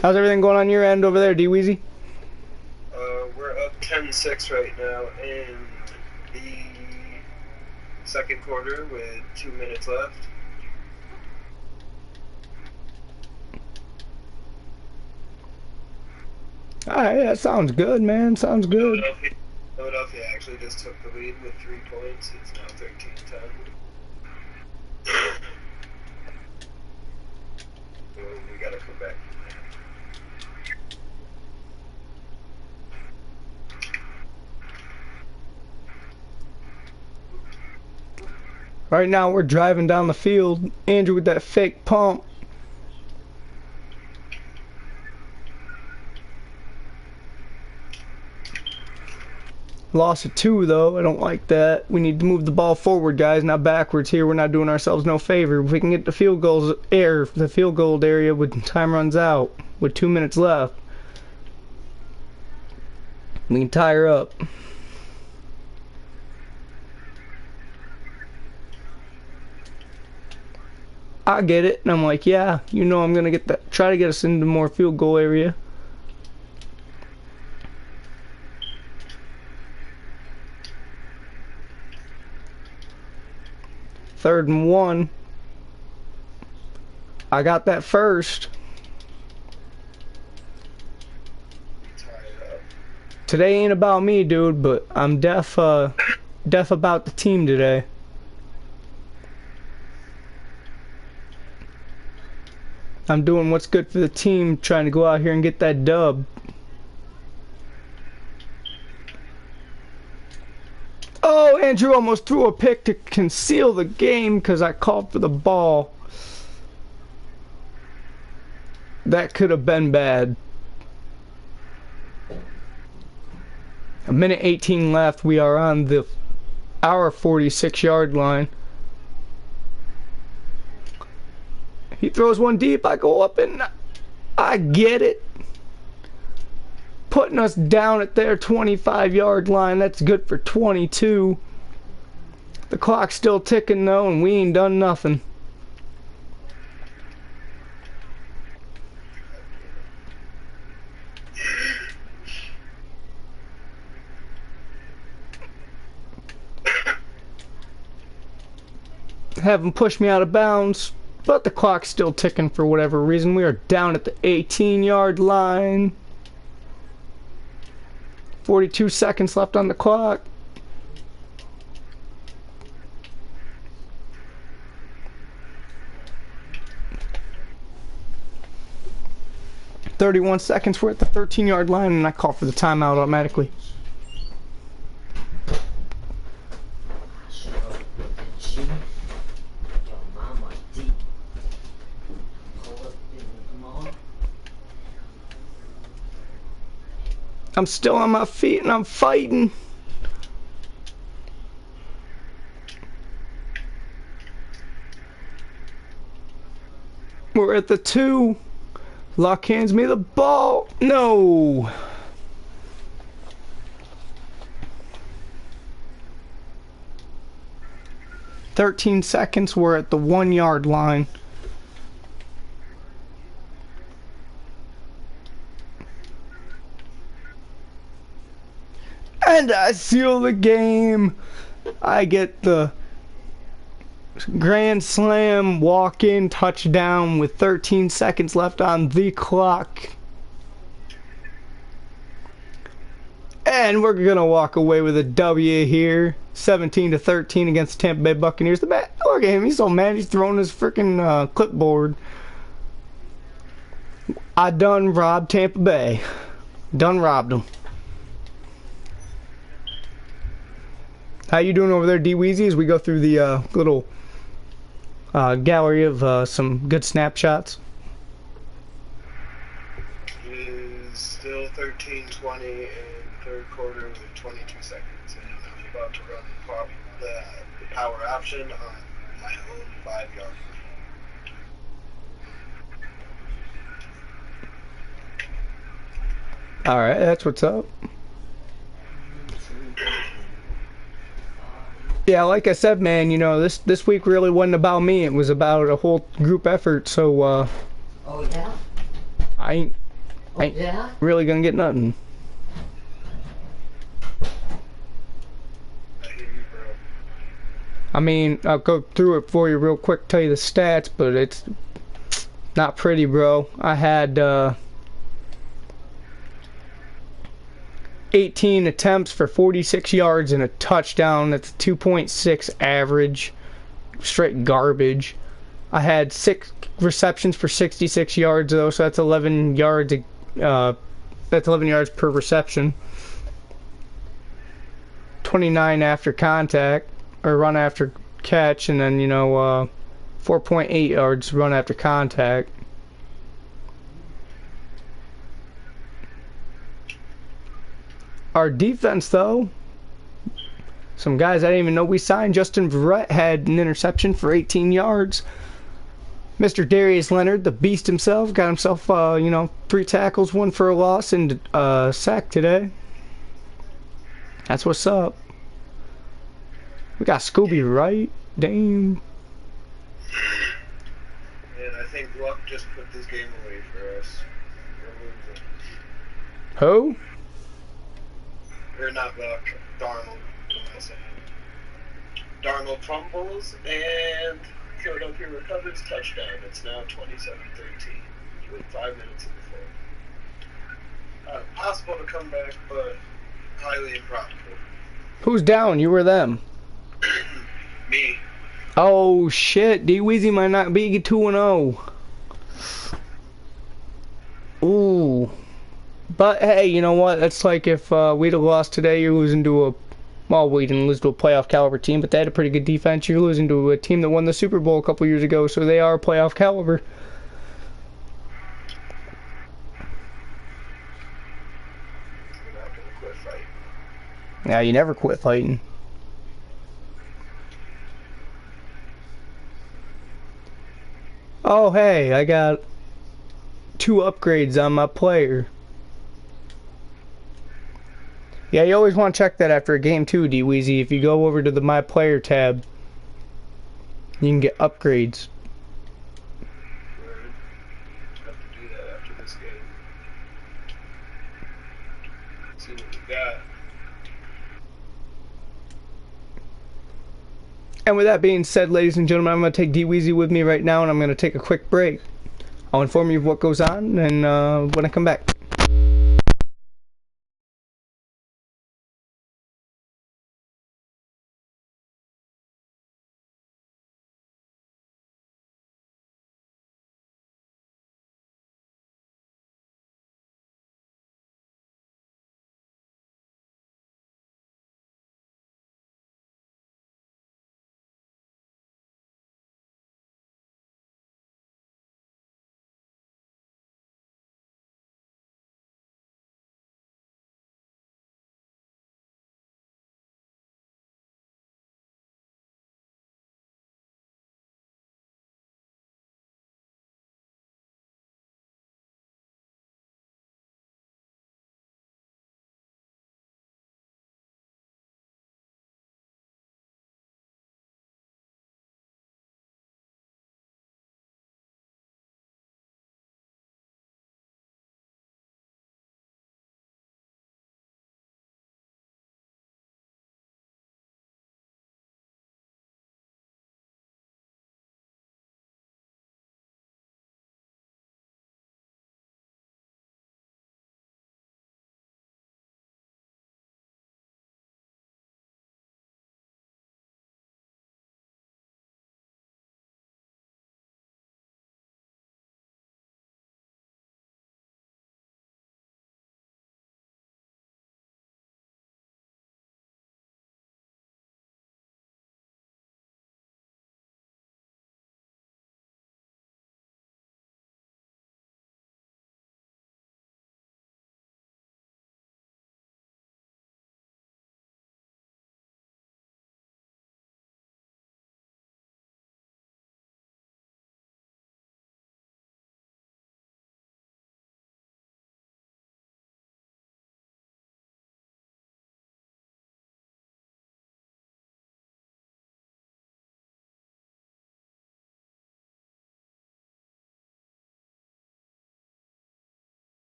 How's everything going on your end over there, dweezy? We're up 10-6 right now in the second quarter with 2 minutes left. Alright, that sounds good, man. Sounds good. Philadelphia actually just took the lead with 3 points. It's now 13-10. We gotta come back from that. Right now we're driving down the field. Andrew with that fake pump. Loss of 2 though. I don't like that. We need to move the ball forward, guys, not backwards here. We're not doing ourselves no favor. If we can get the field goal area when time runs out with 2 minutes left, we can tie her up. I get it, and I'm like, yeah, you know, I'm gonna get that. Try to get us into more field goal area. Third and 1. I got that first. Today ain't about me, dude, but I'm deaf about the team today. I'm doing what's good for the team, trying to go out here and get that dub. Oh, Andrew almost threw a pick to conceal the game because I called for the ball. That could have been bad. A minute 18 left. We are on our 46-yard line. He throws one deep. I go up and I get it. Putting us down at their 25-yard line. That's good for 22. The clock's still ticking though, and we ain't done nothing. Have him push me out of bounds, but the clock's still ticking for whatever reason. We are down at the 18-yard line. 42 seconds left on the clock. "31 seconds, we're at the 13-yard line, and I call for the timeout automatically. I'm still on my feet and I'm fighting. We're at the 2. Luck hands me the ball. No. "13 seconds. We're at the 1-yard line. And I seal the game. I get the grand slam walk-in touchdown with 13 seconds left on the clock. And we're gonna walk away with a W here, 17-13 against Tampa Bay Buccaneers. Look at him, he's so mad he's throwing his freaking clipboard. I done robbed Tampa Bay. Done robbed them. How you doing over there, dweezy, as we go through the little gallery of some good snapshots? It is still 13:20 in third quarter with 22 seconds, and I'm about to run the power option on my own 5-yard line. Alright, that's what's up. Yeah, like I said, man, you know, this week really wasn't about me. It was about a whole group effort, so Oh yeah? I ain't Yeah? really gonna get nothing. I hear you, bro. I mean, I'll go through it for you real quick, tell you the stats, but it's not pretty, bro. I had 18 attempts for 46 yards and a touchdown. That's a 2.6 average. Straight garbage. I had 6 receptions for 66 yards though, so that's 11 yards. That's 11 yards per reception. 29 after contact or run after catch, and then 4.8 yards run after contact. Our defense, though, some guys I didn't even know we signed. Justin Verrett had an interception for 18 yards. Mr. Darius Leonard, the beast himself, got himself, 3 tackles, 1 for a loss, and a sack today. That's what's up. We got Scooby right. Damn. And I think luck just put this game away for us. Who? Or not luck, Darnold. Darnold fumbles and Philadelphia recovers touchdown. It's now 27-13 with 5 minutes in the fourth. Possible to come back, but highly improbable. Who's down? You or them? Me. Oh shit, dweezy might not be 2-0. Ooh. But hey, you know what? That's like if we'd have lost today, you're losing to a. Well, we didn't lose to a playoff caliber team, but they had a pretty good defense. You're losing to a team that won the Super Bowl a couple years ago, so they are playoff caliber. We're not gonna quit fighting. Yeah, you never quit fighting. Oh, hey, I got 2 upgrades on my player. Yeah, you always want to check that after a game too, dweezy. If you go over to the My Player tab, you can get upgrades. Word. Have to do that after this game. See what we got. And with that being said, ladies and gentlemen, I'm going to take dweezy with me right now, and I'm going to take a quick break. I'll inform you of what goes on, and when I come back.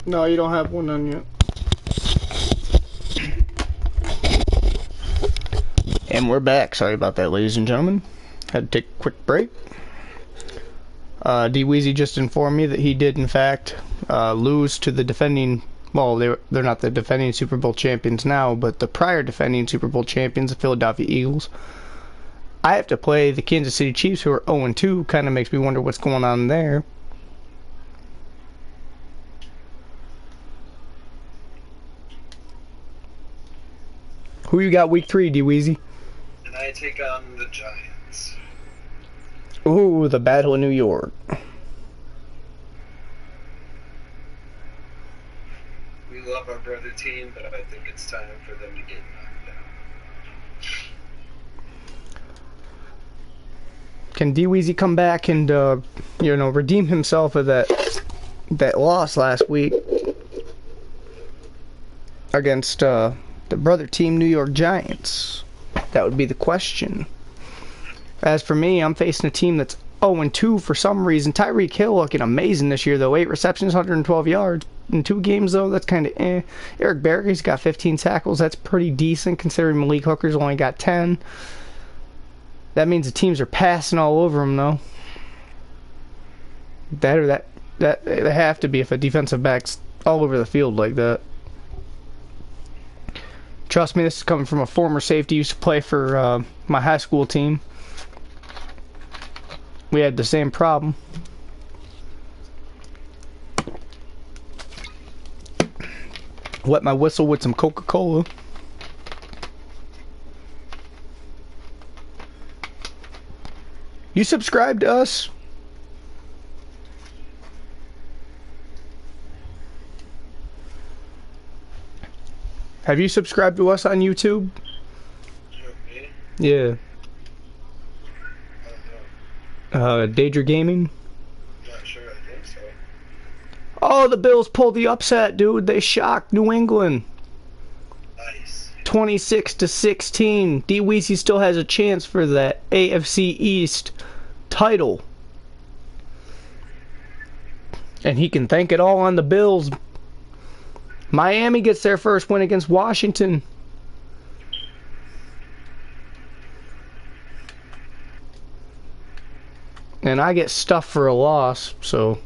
No, you don't have one on yet. And we're back. Sorry about that, ladies and gentlemen. Had to take a quick break. dweezy just informed me that he did, in fact, lose to the defending... Well, they're not the defending Super Bowl champions now, but the prior defending Super Bowl champions, the Philadelphia Eagles. I have to play the Kansas City Chiefs, who are 0-2. Kind of makes me wonder what's going on there. Who you got week 3, dweezy? And I take on the Giants. Ooh, the Battle of New York. We love our brother team, but I think it's time for them to get knocked down. Can dweezy come back and, you know, redeem himself of that loss last week against the brother team New York Giants? That would be the question. As for me, I'm facing a team that's 0-2 for some reason. Tyreek Hill looking amazing this year, though. 8 receptions, 112 yards. In 2 games, though, that's kind of eh. Eric Berry's got 15 tackles. That's pretty decent, considering Malik Hooker's only got 10. That means the teams are passing all over him, though. That they have to be if a defensive back's all over the field like that. Trust me, this is coming from a former safety. Used to play for my high school team. We had the same problem. Wet my whistle with some Coca-Cola. You subscribe to us? Have you subscribed to us on YouTube? Me? Yeah. I don't know. Daedra Gaming? Not sure, I think so. Oh, the Bills pulled the upset, dude. They shocked New England. Nice. 26-16. dweezy still has a chance for that AFC East title. And he can thank it all on the Bills. Miami gets their first win against Washington. And I get stuffed for a loss, so...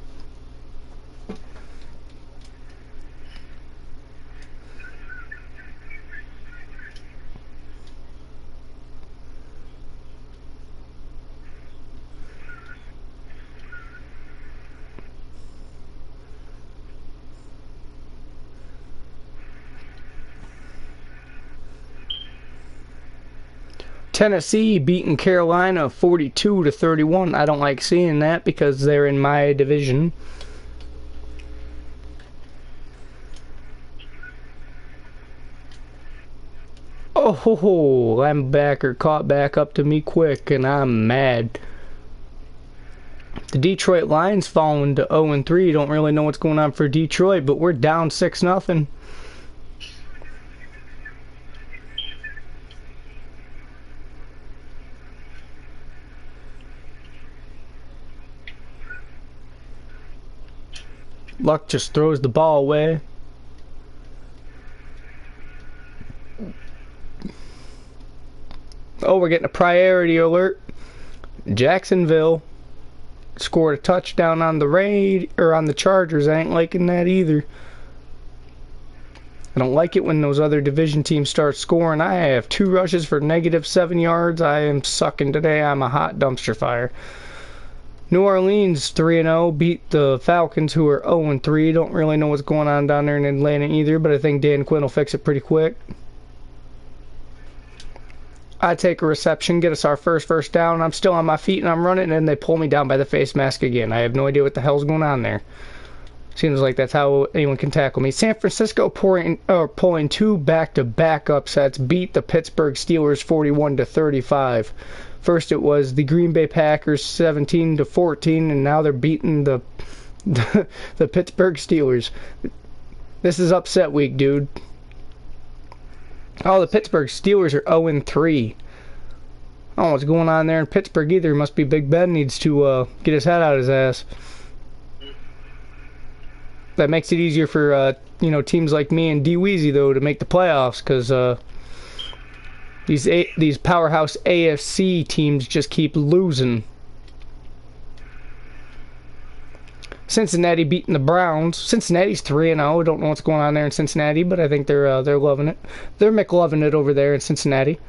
Tennessee beating Carolina 42-31. I don't like seeing that because they're in my division. Oh, linebacker caught back up to me quick, and I'm mad. The Detroit Lions falling to 0-3. Don't really know what's going on for Detroit, but we're down 6-0. Luck just throws the ball away. Oh, we're getting a priority alert. Jacksonville scored a touchdown on the Chargers. I ain't liking that either. I don't like it when those other division teams start scoring. I have 2 rushes for -7 yards. I am sucking today. I'm a hot dumpster fire. New Orleans 3-0 beat the Falcons, who are 0-3. Don't really know what's going on down there in Atlanta either, but I think Dan Quinn will fix it pretty quick. I take a reception, get us our first down. I'm still on my feet and I'm running, and then they pull me down by the face mask again. I have no idea what the hell's going on there. Seems like that's how anyone can tackle me. San Francisco pulling 2 back-to-back upsets, beat the Pittsburgh Steelers 41-35. First it was the Green Bay Packers 17-14, and now they're beating the Pittsburgh Steelers. This is upset week, dude. Oh, the Pittsburgh Steelers are 0-3. I don't know what's going on there in Pittsburgh either. Must be Big Ben needs to get his head out of his ass. That makes it easier for you know, teams like me and dweezy though to make the playoffs, because these powerhouse AFC teams just keep losing. Cincinnati beating the Browns. Cincinnati's 3-0. I don't know what's going on there in Cincinnati, but I think they're loving it. They're McLovin' it over there in Cincinnati.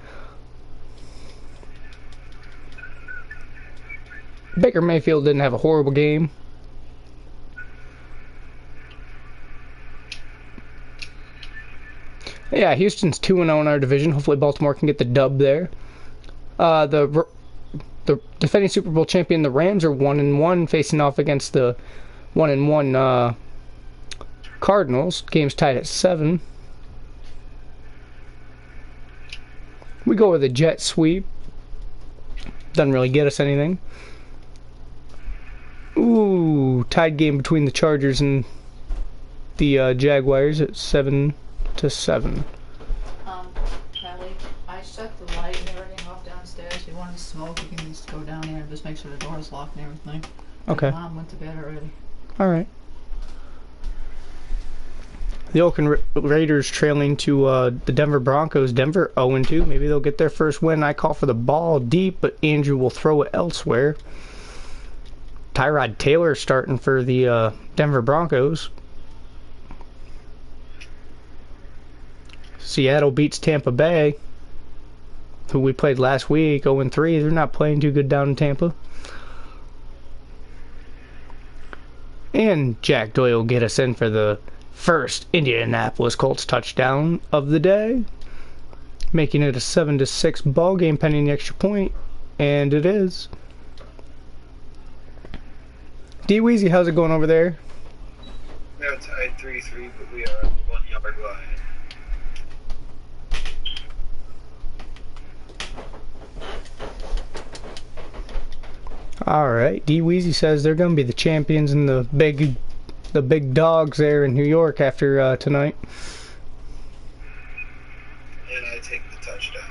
Baker Mayfield didn't have a horrible game. Yeah, Houston's 2-0 in our division. Hopefully Baltimore can get the dub there. The defending Super Bowl champion, the Rams, are 1-1, facing off against the 1-1 Cardinals. Game's tied at 7. We go with a jet sweep. Doesn't really get us anything. Ooh, tied game between the Chargers and the Jaguars at 7-7. Kelly, I shut the light and everything off downstairs. If you want to smoke, you can just go down there and just make sure the door's locked and everything. Okay. Mom went to bed already. Alright. The Oakland Raiders trailing to the Denver Broncos. Denver 0-2. Maybe they'll get their first win. I call for the ball deep, but Andrew will throw it elsewhere. Tyrod Taylor starting for the Denver Broncos. Seattle beats Tampa Bay, who we played last week, 0-3. They're not playing too good down in Tampa. And Jack Doyle will get us in for the first Indianapolis Colts touchdown of the day, making it a 7-6 ball game pending the extra point, and it is. dweezy, how's it going over there? Now tied 3-3, but we are 1 yard line. Alright, dweezy says they're going to be the champions and the big dogs there in New York after tonight. And I take the touchdown.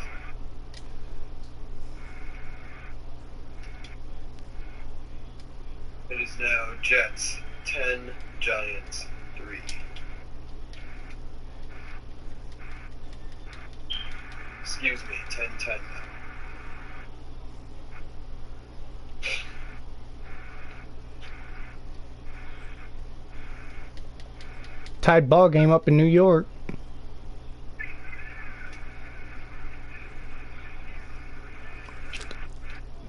It is now Jets 10, Giants 3. Excuse me, 10-10 now. Tied ball game up in New York.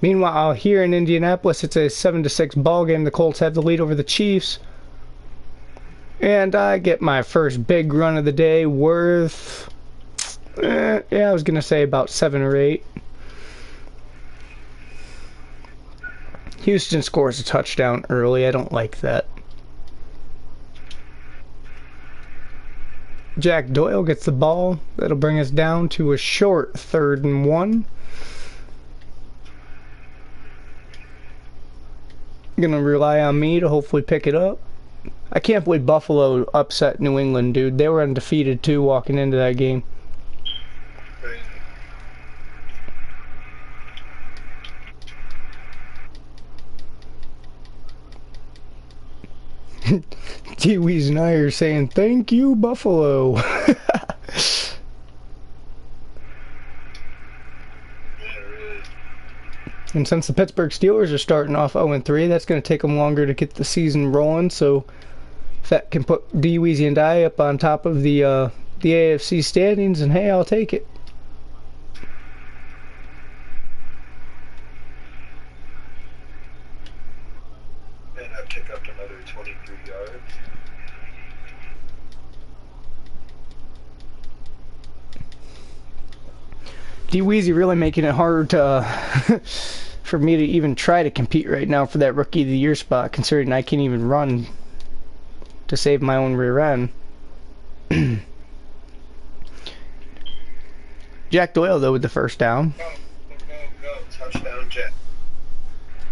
Meanwhile, here in Indianapolis, it's a 7-6 ball game. The Colts have the lead over the Chiefs. And I get my first big run of the day worth, yeah, I was going to say about 7 or 8. Houston scores a touchdown early. I don't like that. Jack Doyle gets the ball. That'll bring us down to a short 3rd and 1. Gonna rely on me to hopefully pick it up. I can't believe Buffalo upset New England, dude. They were undefeated too walking into that game. dweezy and I are saying, thank you, Buffalo. And since the Pittsburgh Steelers are starting off 0-3, that's going to take them longer to get the season rolling. So if that can put dweezy and I up on top of the AFC standings, and hey, I'll take it. And I pick up another 23 yards. dweezy really making it hard to for me to even try to compete right now for that Rookie of the Year spot, considering I can't even run to save my own rear end. Jack Doyle, though, with the first down. Go. Touchdown, Jet.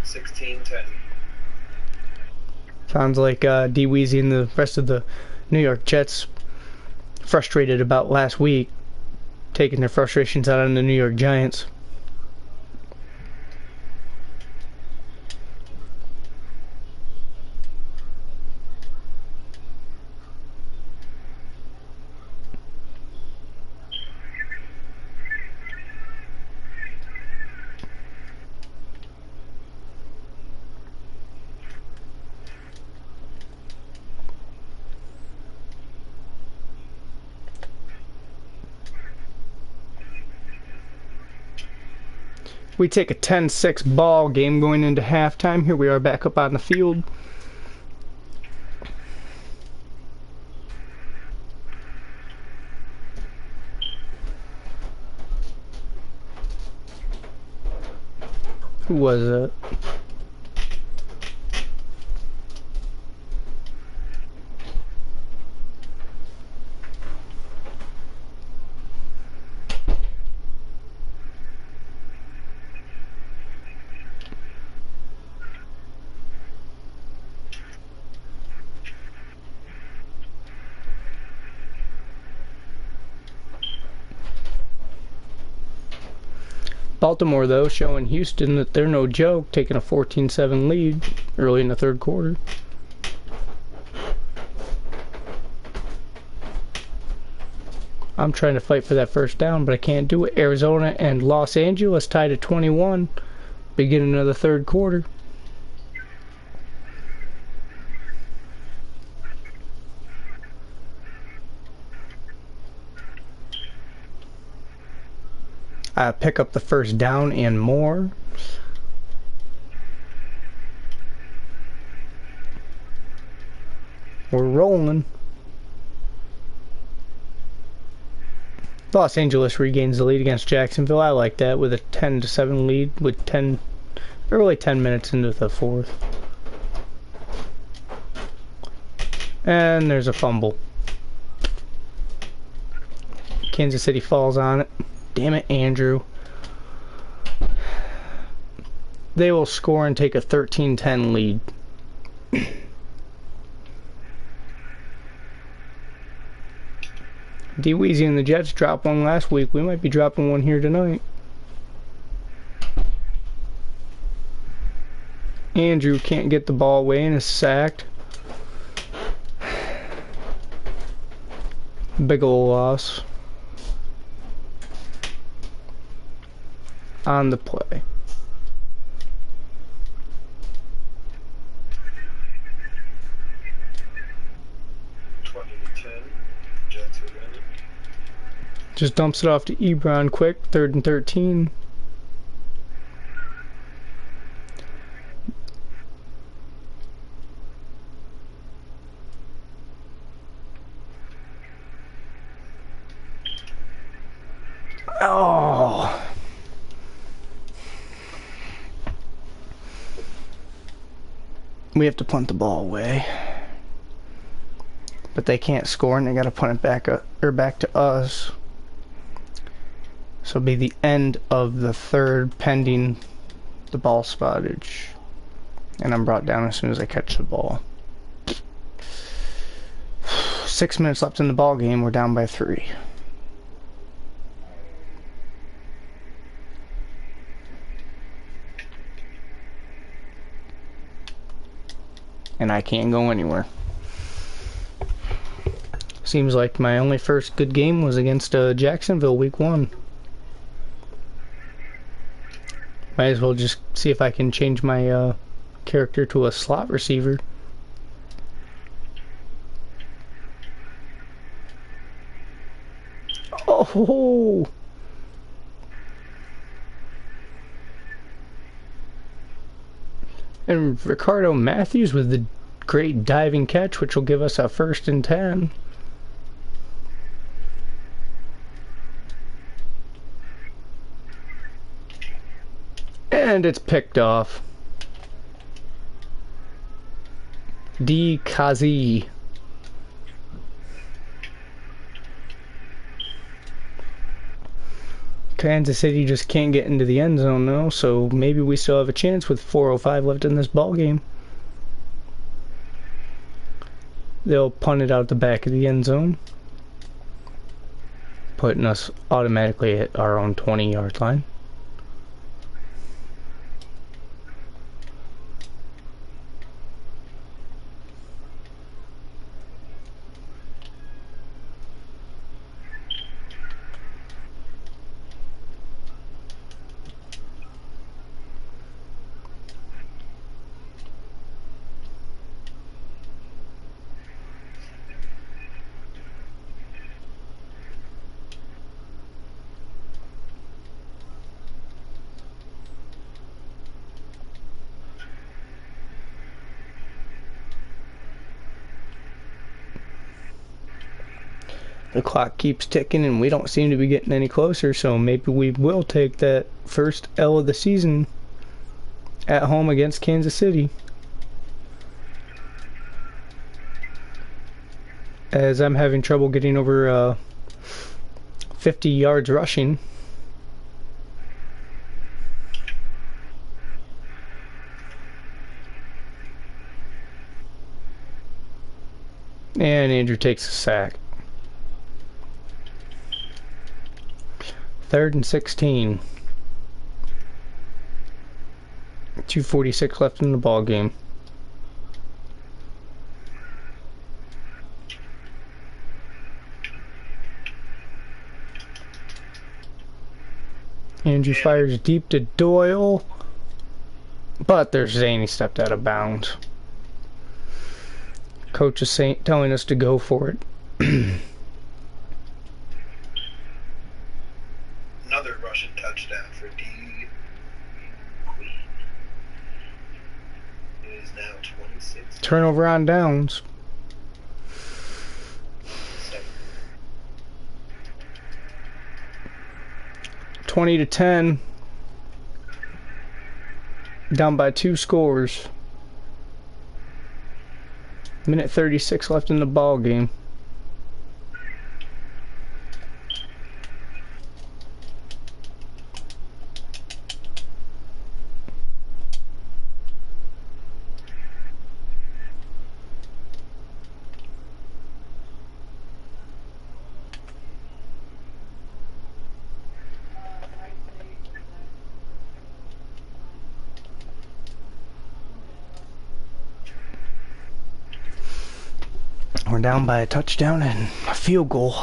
16-10. Sounds like dweezy and the rest of the New York Jets frustrated about last week, taking their frustrations out on the New York Giants. We take a 10-6 ball game going into halftime. Here we are back up on the field. Who was it? Baltimore, though, showing Houston that they're no joke, taking a 14-7 lead early in the third quarter. I'm trying to fight for that first down, but I can't do it. Arizona and Los Angeles tied at 21, beginning of the third quarter. Pick up the first down and more. We're rolling. Los Angeles regains the lead against Jacksonville. I like that with a 10-7 lead with early 10 minutes into the fourth. And there's a fumble. Kansas City falls on it. Damn it, Andrew. They will score and take a 13-10 lead. dweezy and the Jets dropped one last week. We might be dropping one here tonight. Andrew can't get the ball away and is sacked. Big ol' loss. On the play. Jets are winning. Just dumps it off to Ebron quick. 3rd and 13. Oh. We have to punt the ball away. But they can't score and they gotta punt it back to us. So it'll be the end of the third pending the ball spottage. And I'm brought down as soon as I catch the ball. 6 minutes left in the ball game, we're down by 3. And I can't go anywhere. Seems like my only first good game was against Jacksonville week 1. Might as well just see if I can change my character to a slot receiver. Oh! And Ricardo Matthews with the great diving catch, which will give us a 1st and 10. And it's picked off. Kazi. Kansas City just can't get into the end zone though, so maybe we still have a chance with 4:05 left in this ball game. They'll punt it out the back of the end zone, putting us automatically at our own 20-yard line. The clock keeps ticking and we don't seem to be getting any closer, so maybe we will take that first L of the season at home against Kansas City. As I'm having trouble getting over 50 yards rushing. And Andrew takes a sack. 3rd and 16. 2:46 left in the ball game. Andrew fires deep to Doyle, but they're saying he stepped out of bounds. Coach is telling us to go for it. Another Russian touchdown for D. Queen. It is now 26. Turnover on downs. 20-10. Down by 2 scores. Minute 36 left in the ball game. We're down by a touchdown and a field goal.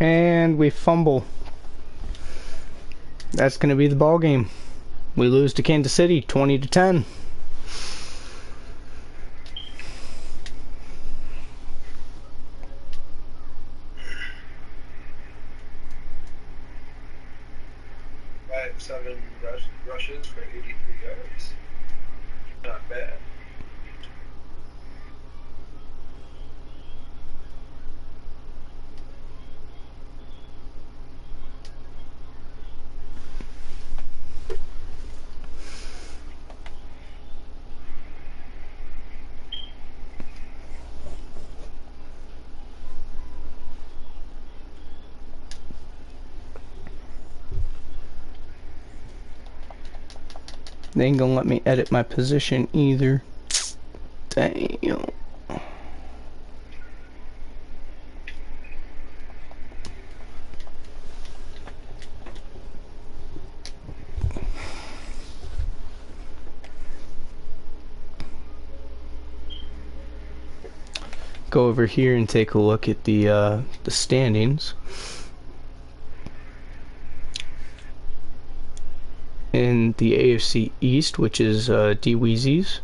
And we fumble. That's going to be the ball game. We lose to Kansas City 20-10. Seven rushes for 83 yards. Not bad. They ain't gonna let me edit my position either. Damn. Go over here and take a look at the standings. In the AFC East, which is dweezy's.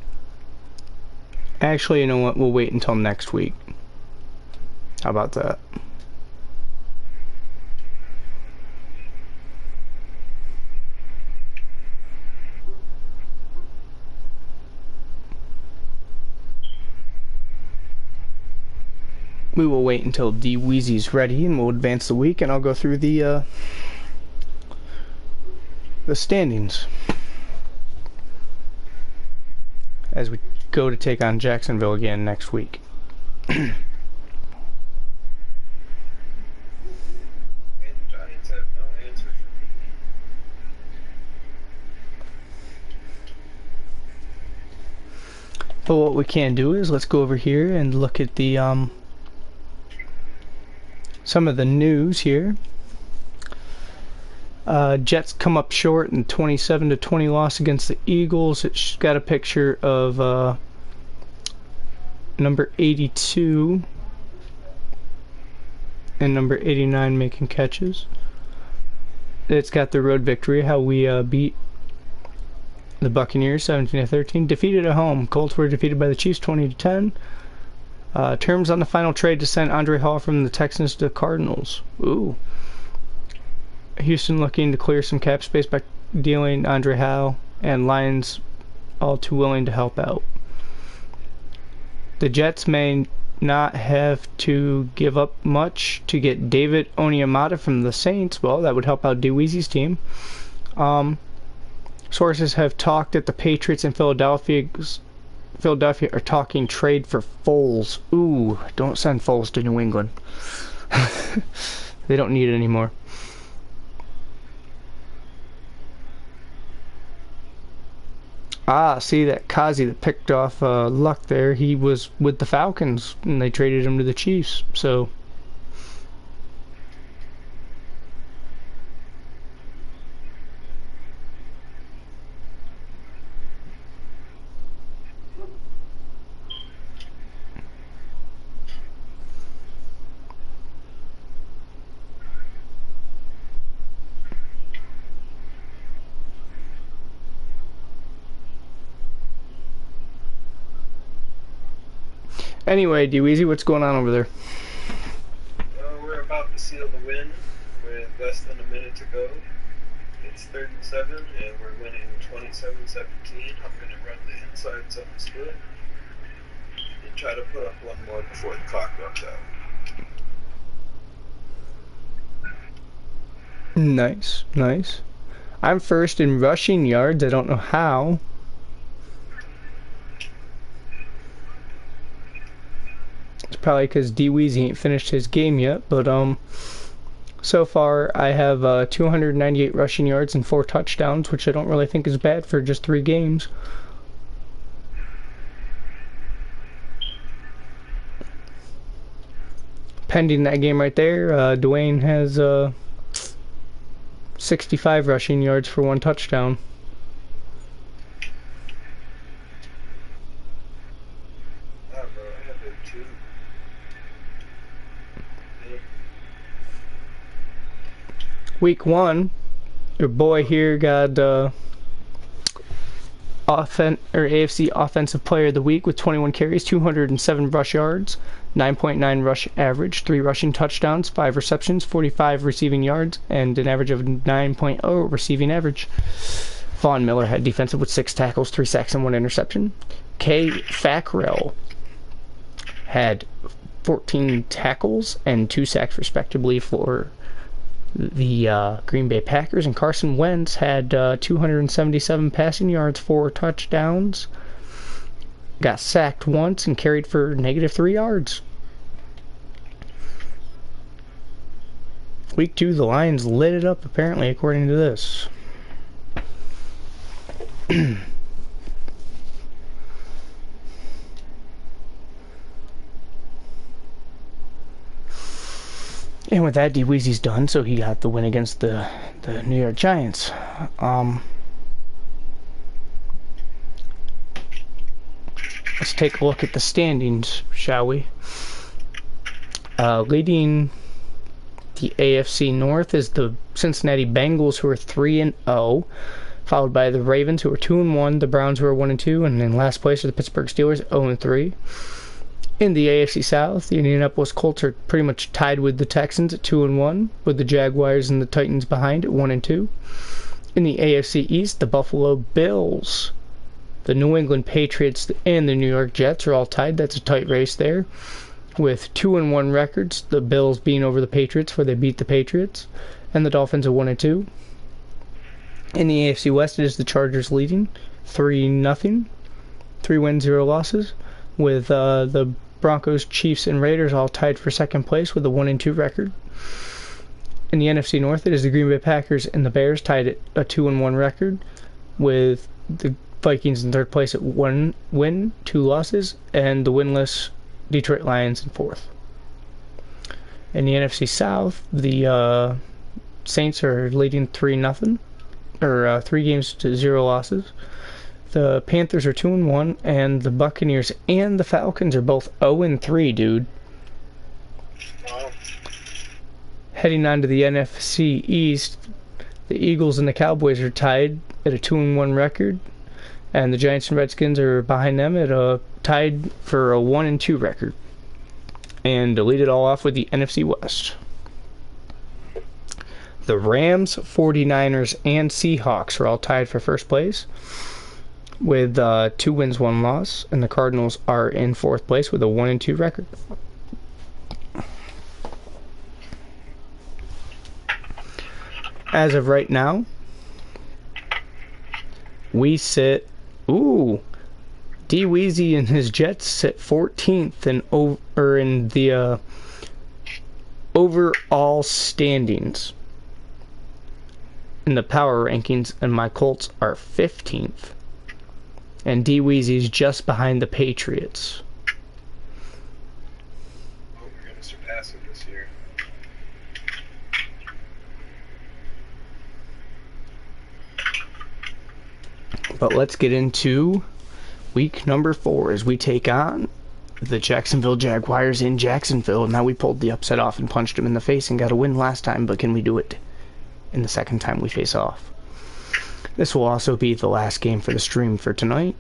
Actually, you know what? We'll wait until next week. How about that? we will wait until dweezy's ready, and we'll advance the week, and I'll go through the standings as we go to take on Jacksonville again next week. But what we can do is let's go over here and look at the some of the news here. Jets come up short in 27-20 loss against the Eagles. It's got a picture of number 82 and number 89 making catches. It's got the road victory, how we beat the Buccaneers 17-13. Defeated at home. Colts were defeated by the Chiefs 20-10. Terms on the final trade to send Andre Hall from the Texans to the Cardinals. Ooh. Houston looking to clear some cap space by dealing Andre Hall, and Lions all too willing to help out. The Jets may not have to give up much to get David Onyemata from the Saints. Well, that would help out dweezy's team. Sources have talked that the Patriots and Philadelphia are talking trade for Foles. Ooh, don't send Foles to New England. They don't need it anymore. Ah, see that Kazi that picked off Luck there. He was with the Falcons, and they traded him to the Chiefs. So anyway, dweezy, what's going on over there? We're about to seal the win with less than a minute to go. It's 3rd and 7, and we're winning 27-17. I'm going to run the inside zone split and try to put up one more before the clock runs out. Nice, nice. I'm first in rushing yards. I don't know how. It's probably because dweezy ain't finished his game yet, but so far I have 298 rushing yards and 4 touchdowns, which I don't really think is bad for just 3 games. Pending that game right there, Dwayne has 65 rushing yards for 1 touchdown. Week 1, your boy here got AFC Offensive Player of the Week with 21 carries, 207 rush yards, 9.9 rush average, 3 rushing touchdowns, 5 receptions, 45 receiving yards, and an average of 9.0 receiving average. Vaughn Miller had defensive with 6 tackles, 3 sacks, and 1 interception. Kay Fackrell had 14 tackles and 2 sacks respectively for the Green Bay Packers, and Carson Wentz had 277 passing yards, 4 touchdowns, got sacked once, and carried for -3 yards. Week 2, the Lions lit it up, apparently, according to this. And with that, dweezy's done, so he got the win against the New York Giants. Let's take a look at the standings, shall we? Leading the AFC North is the Cincinnati Bengals, who are 3-0, followed by the Ravens, who are 2-1, the Browns, who are 1-2, and in last place are the Pittsburgh Steelers, 0-3. In the AFC South, the Indianapolis Colts are pretty much tied with the Texans at 2-1, with the Jaguars and the Titans behind at 1-2. In the AFC East, the Buffalo Bills, the New England Patriots, and the New York Jets are all tied. That's a tight race there. with 2-1 records. The Bills being over the Patriots, where they beat the Patriots, and the Dolphins are 1-2. In the AFC West, it is the Chargers leading 3-0, 3 wins, 0 losses, with the Broncos, Chiefs, and Raiders all tied for second place with a 1-2 record. In the NFC North, it is the Green Bay Packers and the Bears tied at a 2-1 record, with the Vikings in third place at 1 win, 2 losses, and the winless Detroit Lions in fourth. In the NFC South, the Saints are leading 3-0, or 3 games to 0 losses. The Panthers are 2-1, and the Buccaneers and the Falcons are both 0-3, dude. Wow. Heading on to the NFC East, the Eagles and the Cowboys are tied at a 2-1 record, and the Giants and Redskins are behind them at a tied for a 1-2 record. And to lead it all off with the NFC West, the Rams, 49ers, and Seahawks are all tied for first place with 2 wins, 1 loss, and the Cardinals are in fourth place with a 1-2 record. As of right now, we sit, dweezy and his Jets sit 14th in the overall standings in the power rankings, and my Colts are 15th. And dweezy's just behind the Patriots. Oh, we're going to surpass it this year. But let's get into week number 4 as we take on the Jacksonville Jaguars in Jacksonville. Now, we pulled the upset off and punched them in the face and got a win last time, but can we do it in the second time we face off? This will also be the last game for the stream for tonight.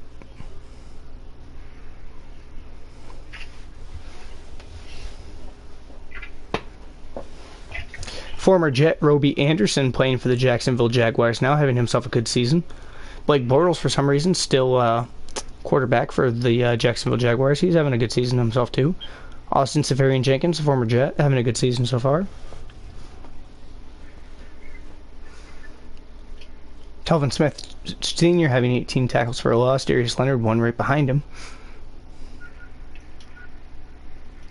Former Jet Roby Anderson playing for the Jacksonville Jaguars now, having himself a good season. Blake Bortles, for some reason, still quarterback for the Jacksonville Jaguars. He's having a good season himself, too. Austin Seferian-Jenkins, the former Jet, having a good season so far. Telvin Smith Sr. having 18 tackles for a loss. Darius Leonard, 1 right behind him.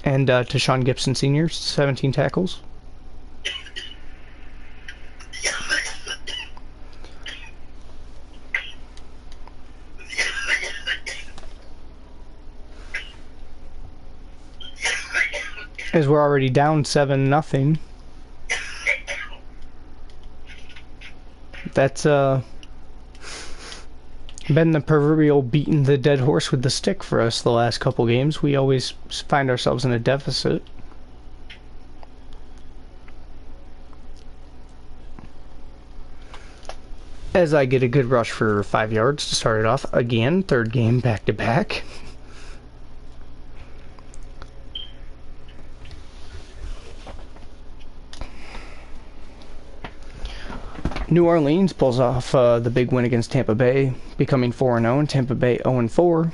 And Tashawn Gibson Sr., 17 tackles. As we're already down 7-0. That's been the proverbial beating the dead horse with the stick for us the last couple games. We always find ourselves in a deficit. As I get a good rush for 5 yards to start it off again, third game back to back. New Orleans pulls off the big win against Tampa Bay, becoming 4-0, and Tampa Bay 0-4.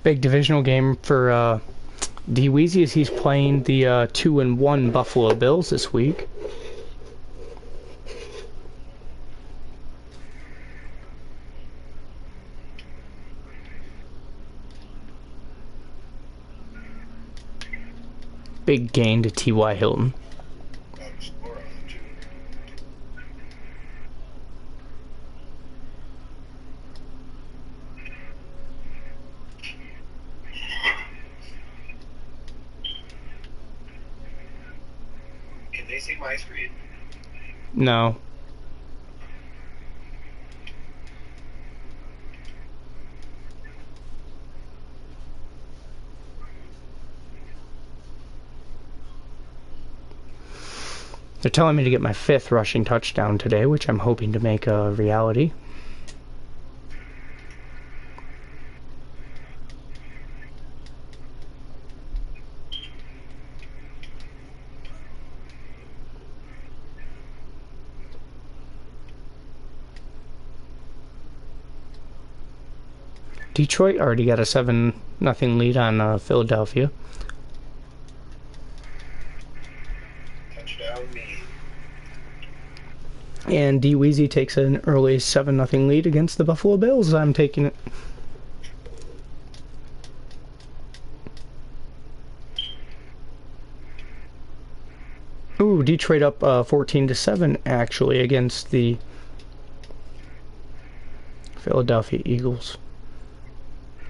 Big divisional game for dweezy as he's playing the 2-1 Buffalo Bills this week. Big gain to T.Y. Hilton. Can they see my screen? No. They're telling me to get my 5th rushing touchdown today, which I'm hoping to make a reality. Detroit already got a 7-0 lead on Philadelphia. Touchdown me. And dweezy takes an early 7-0 lead against the Buffalo Bills. I'm taking it. Ooh, Detroit up 14-7 actually against the Philadelphia Eagles.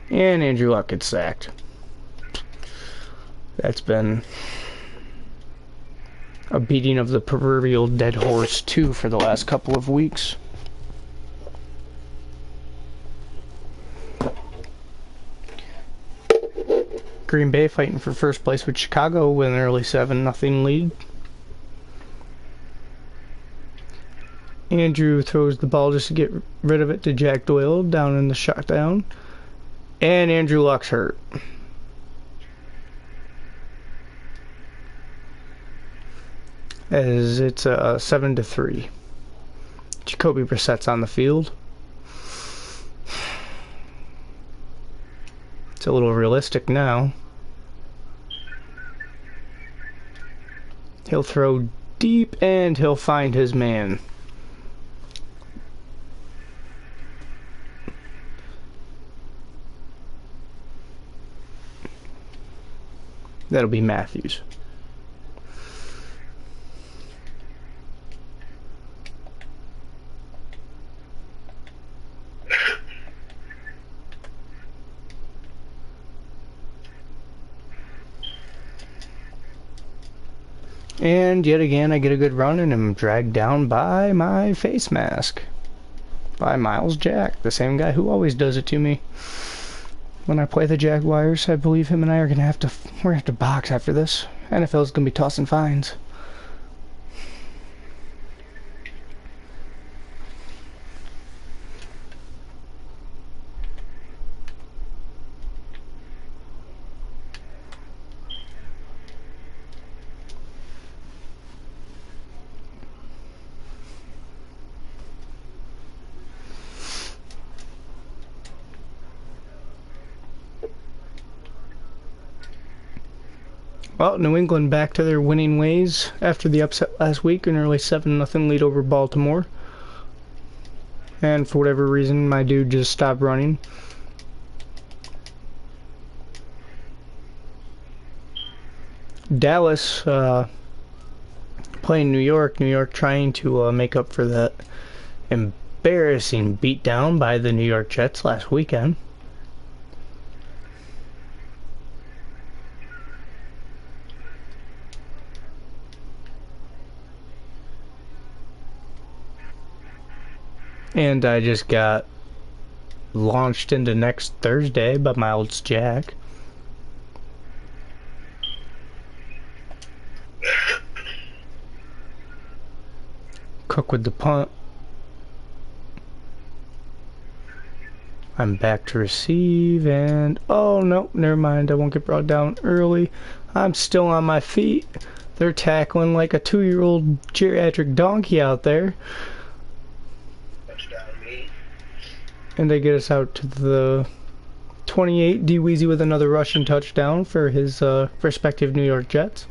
And Andrew Luck gets sacked. That's been a beating of the proverbial dead horse too for the last couple of weeks. Green Bay fighting for first place with Chicago with an early 7-0 lead. Andrew throws the ball just to get rid of it to Jack Doyle down in the shutdown. And Andrew Luck's hurt. As it's 7-3. Jacoby Brissett's on the field. It's a little realistic now. He'll throw deep and he'll find his man. That'll be Matthews. And yet again, I get a good run and am dragged down by my face mask. By Miles Jack, the same guy who always does it to me. When I play the Jaguars, I believe him and I are gonna have to box after this. NFL's gonna be tossing fines. Well, New England back to their winning ways after the upset last week, an early 7-0 lead over Baltimore. And for whatever reason, my dude just stopped running. Dallas playing New York. New York trying to make up for that embarrassing beatdown by the New York Jets last weekend. And I just got launched into next Thursday by Miles Jack. Cook with the punt. I'm back to receive and... oh no, never mind. I won't get brought down early. I'm still on my feet. They're tackling like a 2-year-old geriatric donkey out there. And they get us out to the 28. dweezy with another rushing touchdown for his respective New York Jets.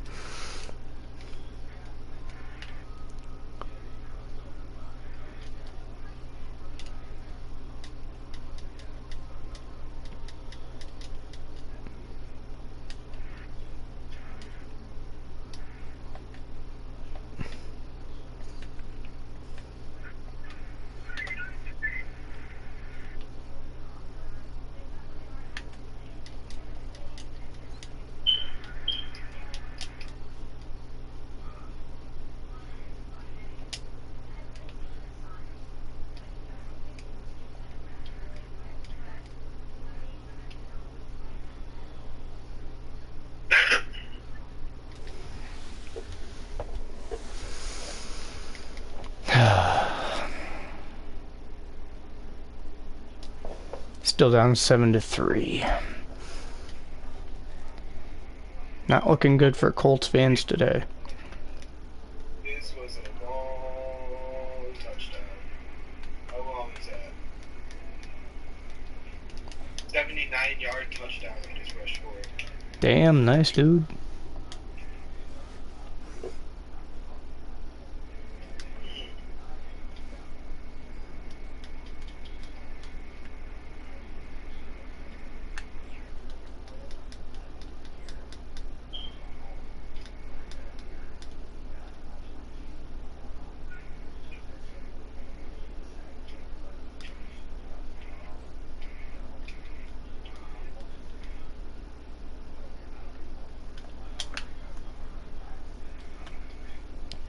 Still down 7-3. Not looking good for Colts fans today. This was a long touchdown. How long is 79-yard touchdown I just rushed for. Damn, nice, dude.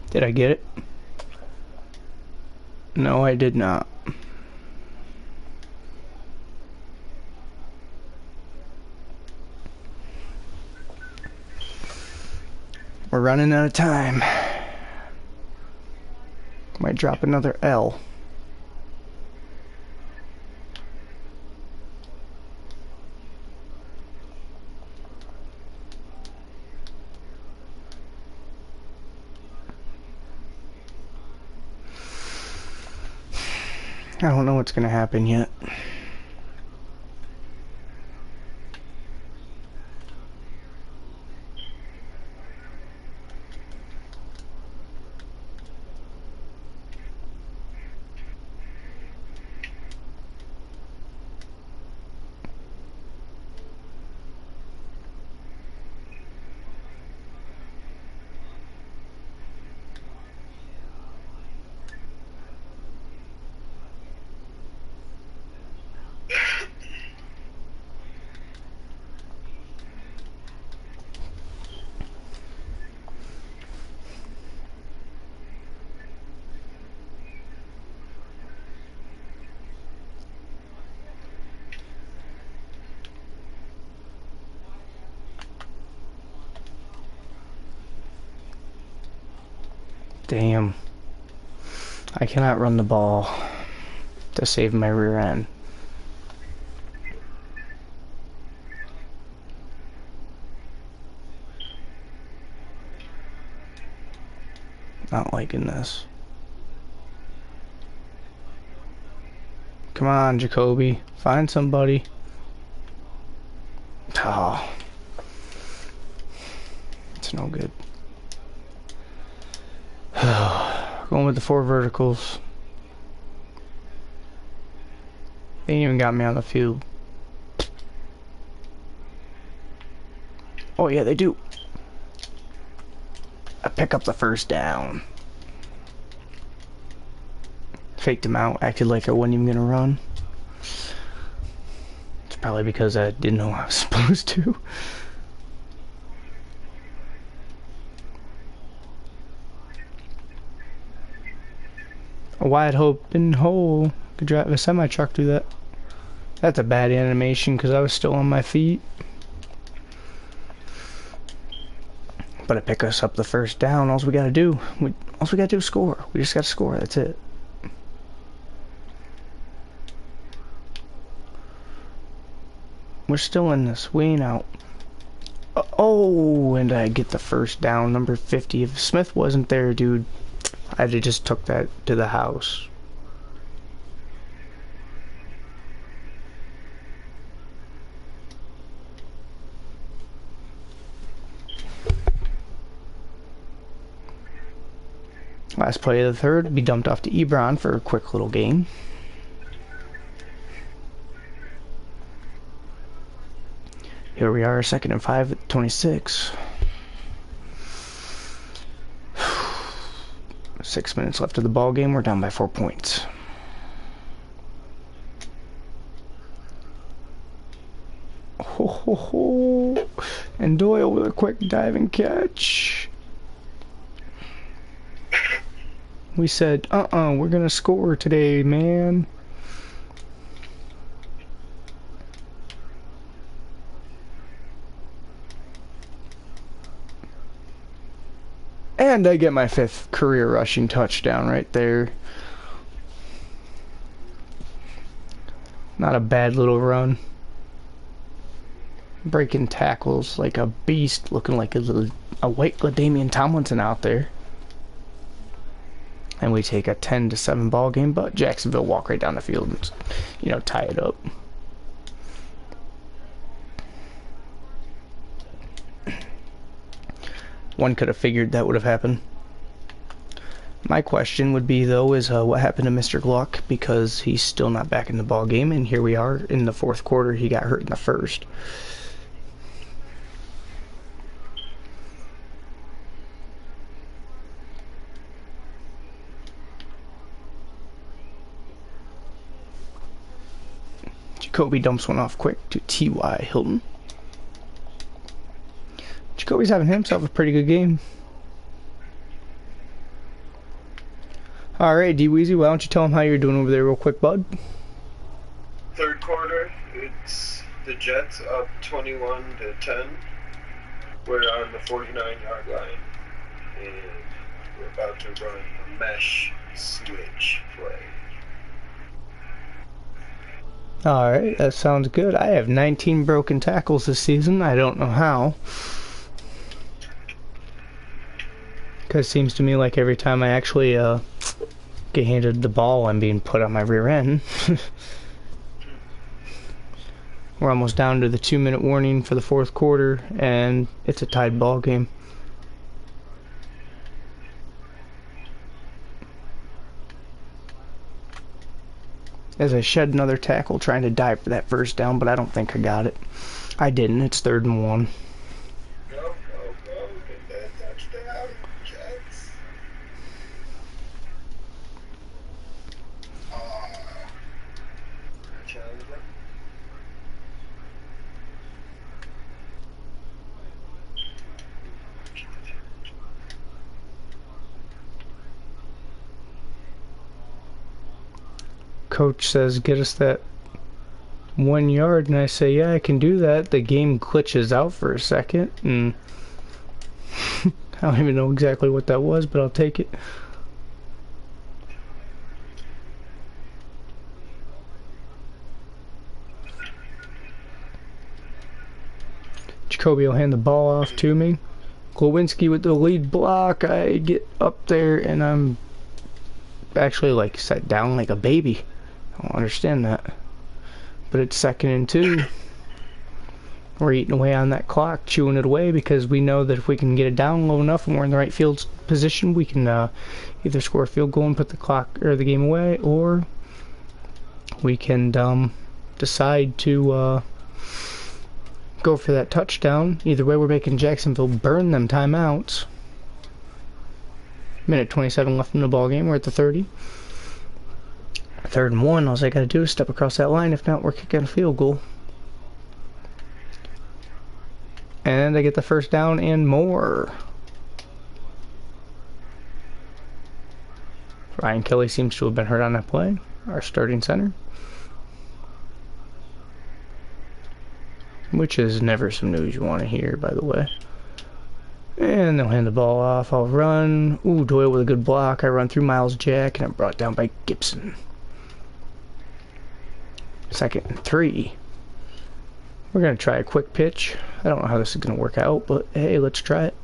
Did I get it? No, I did not. We're running out of time. Might drop another L. I don't know what's gonna happen yet. Damn. I cannot run the ball to save my rear end. Not liking this. Come on, Jacoby. Find somebody. Oh. It's no good. Going with the 4 verticals. They ain't even got me on the field. Oh yeah, they do. I pick up the first down. Faked him out, acted like I wasn't even gonna run. It's probably because I didn't know I was supposed to. A wide open hole. Could drive a semi-truck through that. That's a bad animation because I was still on my feet. But it pick us up the first down. All we gotta do, is score. We just gotta score. That's it. We're still in this. We ain't out. Oh, and I get the first down, number 50. If Smith wasn't there, dude, I'd have just took that to the house. Last play of the third, be dumped off to Ebron for a quick little game. Here we are, 2nd and 5 at 26. 6 minutes left of the ball game. We're down by 4 points. Ho ho ho! And Doyle with a quick diving catch. We said, we're gonna score today, man. And I get my 5th career rushing touchdown right there. Not a bad little run. Breaking tackles like a beast, looking like a white LaDainian Tomlinson out there. And we take a 10-7 ball game, but Jacksonville walk right down the field and, you know, tie it up. one could have figured that would have happened. My question would be, though, is what happened to Mr. Gluck, because he's still not back in the ball game, and here we are in the fourth quarter. He got hurt in the first. Jacoby dumps one off quick to T.Y. Hilton. Jacoby's having himself a pretty good game. Alright, dweezy, why don't you tell him how you're doing over there real quick, bud? Third quarter, it's the Jets up 21-10. We're on the 49-yard line, and we're about to run a mesh switch play. Alright, that sounds good. I have 19 broken tackles this season. I don't know how. Because it seems to me like every time I actually get handed the ball, I'm being put on my rear end. We're almost down to the 2-minute warning for the fourth quarter, and it's a tied ball game. As I shed another tackle trying to dive for that first down, but I don't think I got it. I didn't. It's 3rd and 1. Go, go, go. Get that touchdown, Jets. Challenger. Coach says, get us that 1 yard, and I say, yeah, I can do that. The game glitches out for a second, and I don't even know exactly what that was, but I'll take it. Jacoby will hand the ball off to me. Glowinski with the lead block. I get up there, and I'm actually like set down like a baby. I don't understand that. But it's 2nd and 2. We're eating away on that clock, chewing it away, because we know that if we can get it down low enough and we're in the right field position, we can either score a field goal and put the clock or the game away, or we can decide to go for that touchdown. Either way, we're making Jacksonville burn them timeouts. Minute 27 left in the ball game. We're at the 30. 3rd and 1. All I gotta do is step across that line. If not, we're kicking a field goal. And I get the first down and more. Ryan Kelly seems to have been hurt on that play. Our starting center. Which is never some news you want to hear, by the way. And they'll hand the ball off. I'll run. Ooh, Doyle with a good block. I run through Miles Jack, and I'm brought down by Gibson. 2nd and 3. We're going to try a quick pitch. I don't know how this is going to work out, but hey, let's try it.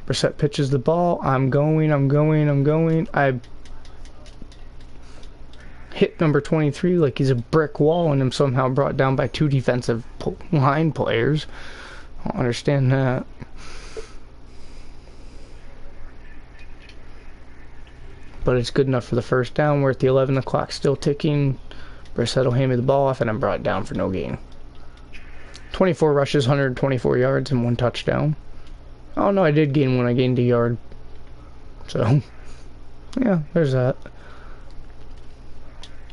Brissett pitches the ball. I'm going. I hit number 23 like he's a brick wall, and I'm somehow brought down by 2 defensive line players. I don't understand that. But it's good enough for the first down. We're at the 11. The clock's still ticking. Brissett will hand me the ball off, and I'm brought down for no gain. 24 rushes, 124 yards, and 1 touchdown. Oh no, I did gain 1. I gained a yard. So, yeah, there's that.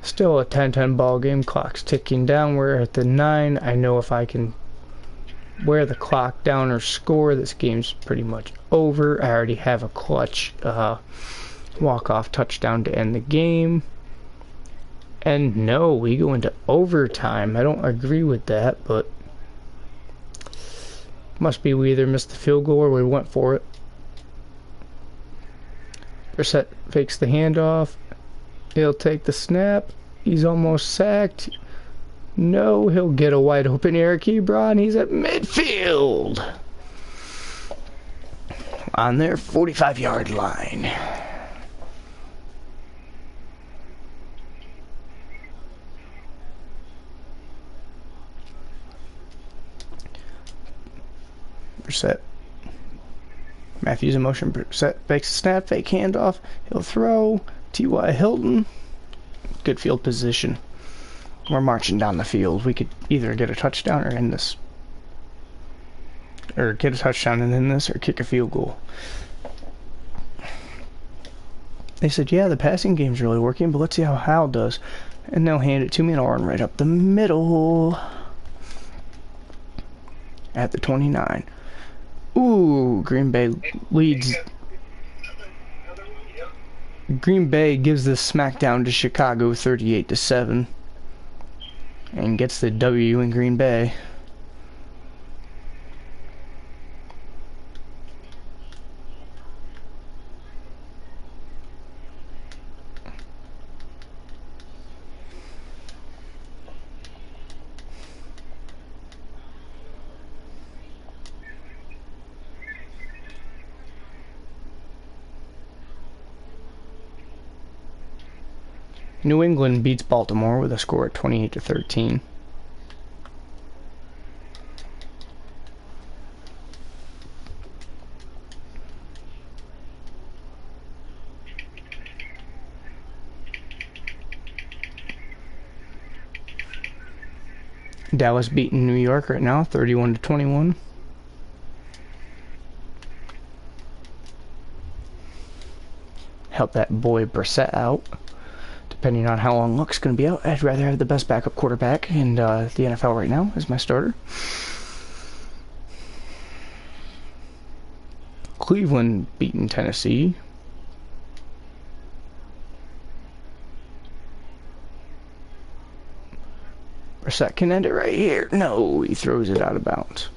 Still a 10-10 ball game. Clock's ticking down. We're at the 9. I know if I can wear the clock down or score, this game's pretty much over. I already have a clutch walk-off touchdown to end the game. And no, we go into overtime. I don't agree with that, but must be we either missed the field goal or we went for it. Brissett fakes the handoff. He'll take the snap. He's almost sacked. No, he'll get a wide open Eric Ebron. He's at midfield. On their 45-yard line. Brissett. Matthews in motion. Brissett fakes a snap. Fake handoff. He'll throw. T.Y. Hilton. Good field position. We're marching down the field. We could either get a touchdown or end this. Or get a touchdown and end this, or kick a field goal. They said, yeah, the passing game's really working, but let's see how Hal does. And they'll hand it to me, and I'll run right up the middle. At the 29. Ooh, Green Bay leads. Green Bay gives this smackdown to Chicago 38-7. And gets the W in Green Bay. New England beats Baltimore with a score of 28-13. Dallas beating New York right now, 31-21. Help that boy Brissett out. Depending on how long Luck's going to be out, I'd rather have the best backup quarterback in the NFL right now as my starter. Cleveland beating Tennessee. Brissett can end it right here. No, he throws it out of bounds.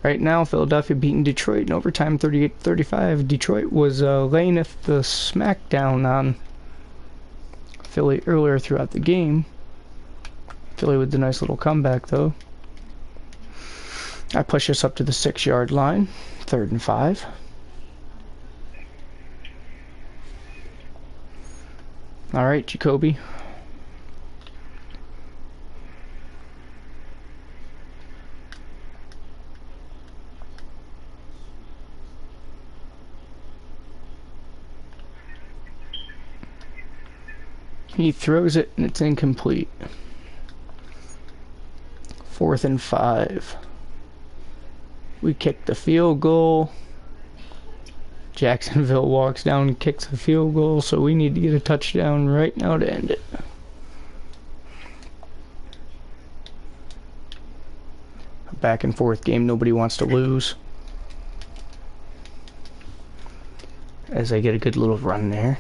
Right now, Philadelphia beating Detroit in overtime 38-35. Detroit was laying the smackdown on Philly earlier throughout the game. Philly with the nice little comeback, though. I push us up to the 6-yard line. 3rd and 5. All right, Jacoby. He throws it and it's incomplete. 4th and 5. We kick the field goal. Jacksonville walks down and kicks the field goal, so we need to get a touchdown right now to end it. A back and forth game nobody wants to lose. As I get a good little run there.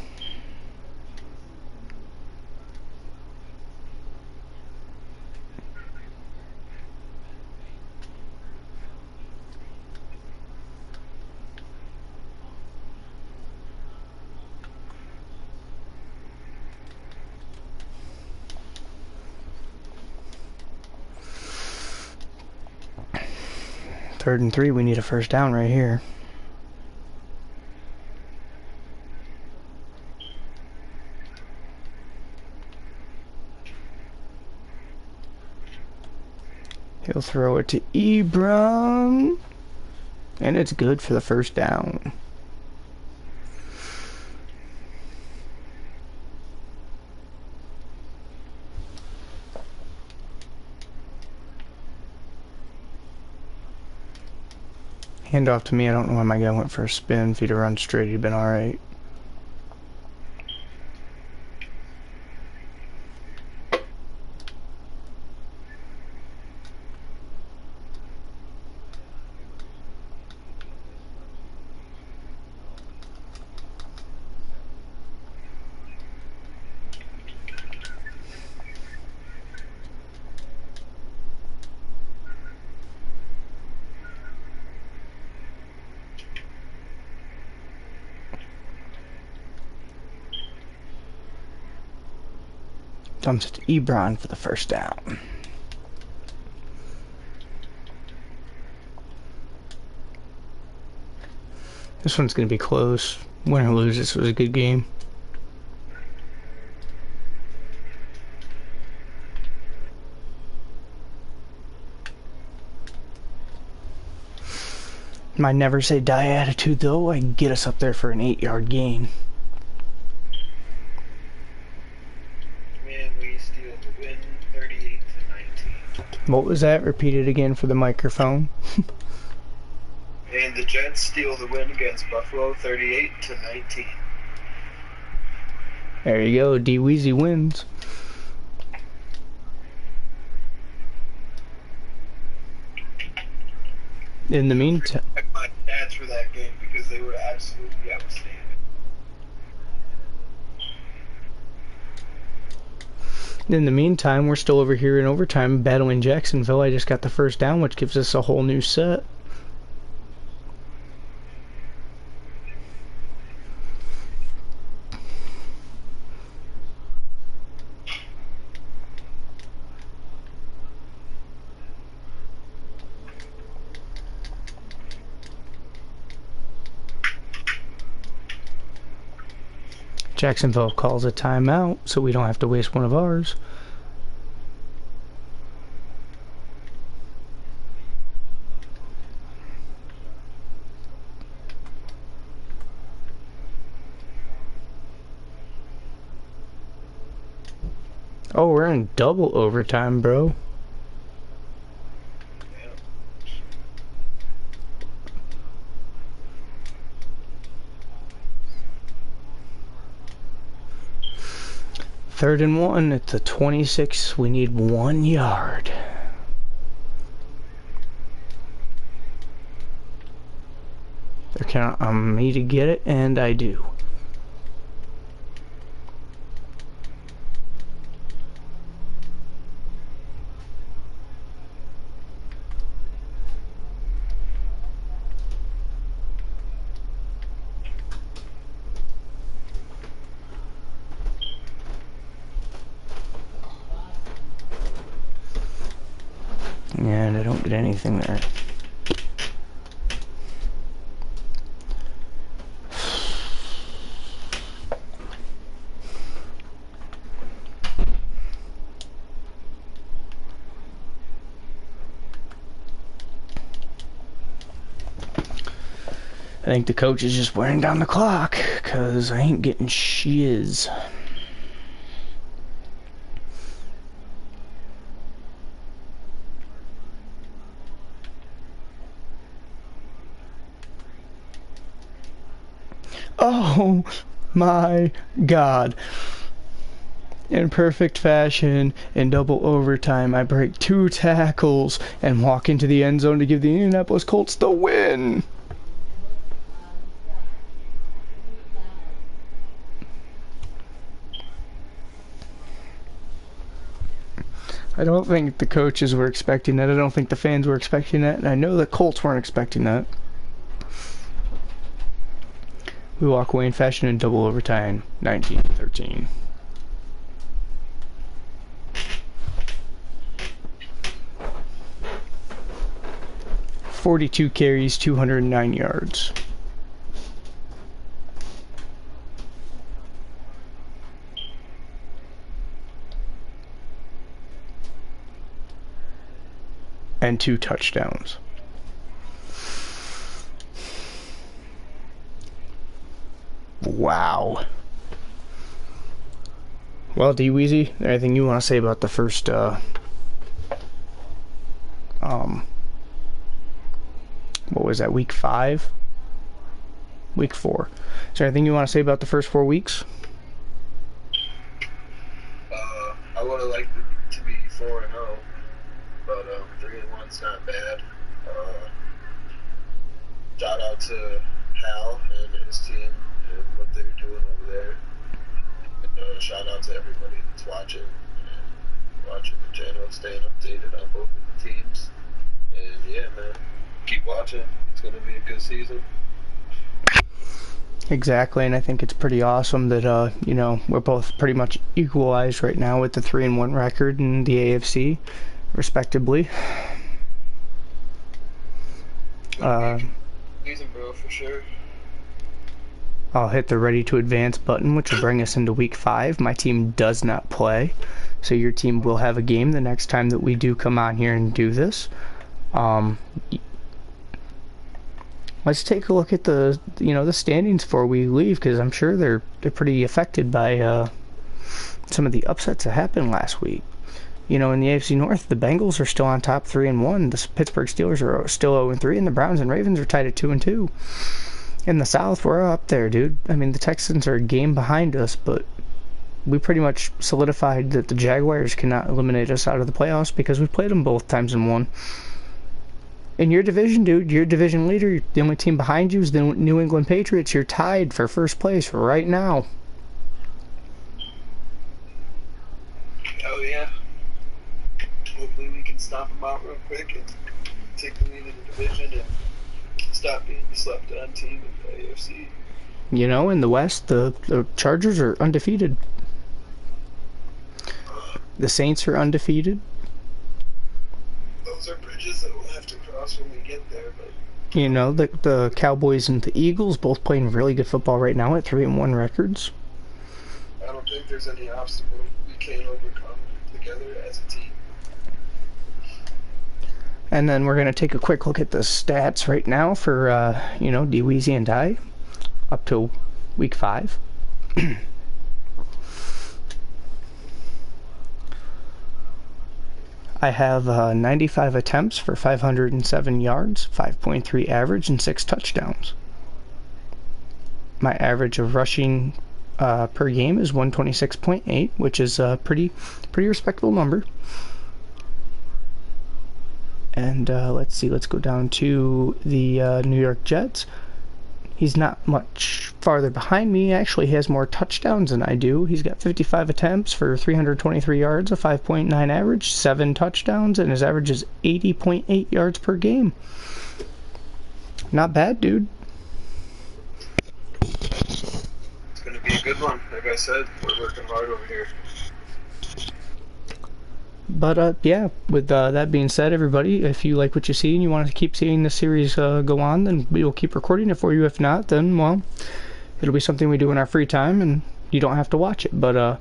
Third and 3, we need a first down right here. He'll throw it to Ebron. And it's good for the first down. Hand off to me. I don't know why my guy went for a spin. If he'd have run straight, he'd been alright. Dumps it to Ebron for the first down. This one's going to be close. Win or lose, this was a good game. My never say die attitude, though, I can get us up there for an 8-yard gain. Man, we steal the win 38-19. What was that? Repeat it again for the microphone. And the Jets steal the win against Buffalo 38-19. There you go, dweezy wins. In the meantime, My stats for that game because they were absolutely outstanding. we're still over here in overtime battling Jacksonville. I just got the first down, which gives us a whole new set. Jacksonville calls a timeout, so we don't have to waste one of ours. Oh, we're in double overtime, bro. Third and 1 at the 26. We need 1 yard. They're counting on me to get it, and I do. And I don't get anything there. I think the coach is just wearing down the clock, because I ain't getting shiz. Oh my God. In perfect fashion, in double overtime, I break 2 tackles and walk into the end zone to give the Indianapolis Colts the win. I don't think the coaches were expecting that. I don't think the fans were expecting that. And I know the Colts weren't expecting that. We walk away in fashion in double overtime, 19-13. .42 carries, 209 yards. And 2 touchdowns. Wow. Well, dweezy, anything you want to say about the first, what was that, week 5? Week 4. Is there anything you want to say about the first 4 weeks? I would have liked it to be 4-0, but 3-1's not bad. Shout out to Hal and his team and what they're doing over there. And shout out to everybody that's watching the channel, staying updated on both of the teams. And yeah, man, keep watching. It's going to be a good season. Exactly, and I think it's pretty awesome that, you know, we're both pretty much equalized right now with the 3-1 record in the AFC, respectively. Season, bro, for sure. I'll hit the ready to advance button, which will bring us into week 5. My team does not play, so your team will have a game the next time that we do come on here and do this. let's take a look at the the standings before we leave, because I'm sure they're pretty affected by some of the upsets that happened last week. In the AFC North, the Bengals are still on top 3-1. The Pittsburgh Steelers are still 0-3, and the Browns and Ravens are tied at 2-2. In the South, we're up there, dude. I mean, the Texans are a game behind us, but we pretty much solidified that the Jaguars cannot eliminate us out of the playoffs because we played them both times and won. In your division, dude, your division leader, the only team behind you is the New England Patriots. You're tied for first place right now. Oh, yeah. Hopefully we can stop them out real quick and take the lead in the division and stop being the slept-on team in the AFC. In the West, the Chargers are undefeated. The Saints are undefeated. Those are bridges that we'll have to cross when we get there, but... The Cowboys and the Eagles both playing really good football right now at 3-1 records. I don't think there's any obstacle we can't overcome together as a team. And then we're going to take a quick look at the stats right now for, dweezy and I, up to week 5. I have 95 attempts for 507 yards, 5.3 average, and 6 touchdowns. My average of rushing per game is 126.8, which is a pretty respectable number. And let's see, let's go down to the New York Jets. He's not much farther behind me. Actually, he has more touchdowns than I do. He's got 55 attempts for 323 yards, a 5.9 average, 7 touchdowns, and his average is 80.8 yards per game. Not bad, dude. It's going to be a good one. Like I said, we're working hard over here. But, yeah, with that being said, everybody, if you like what you see and you want to keep seeing this series go on, then we'll keep recording it for you. If not, then, well, it'll be something we do in our free time, and you don't have to watch it. But,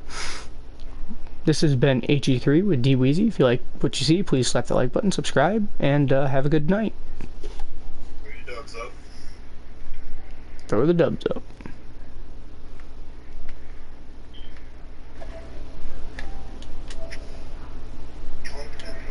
this has been HE3 with dweezy. If you like what you see, please slap the like button, subscribe, and have a good night. Throw your dubs up. Throw the dubs up.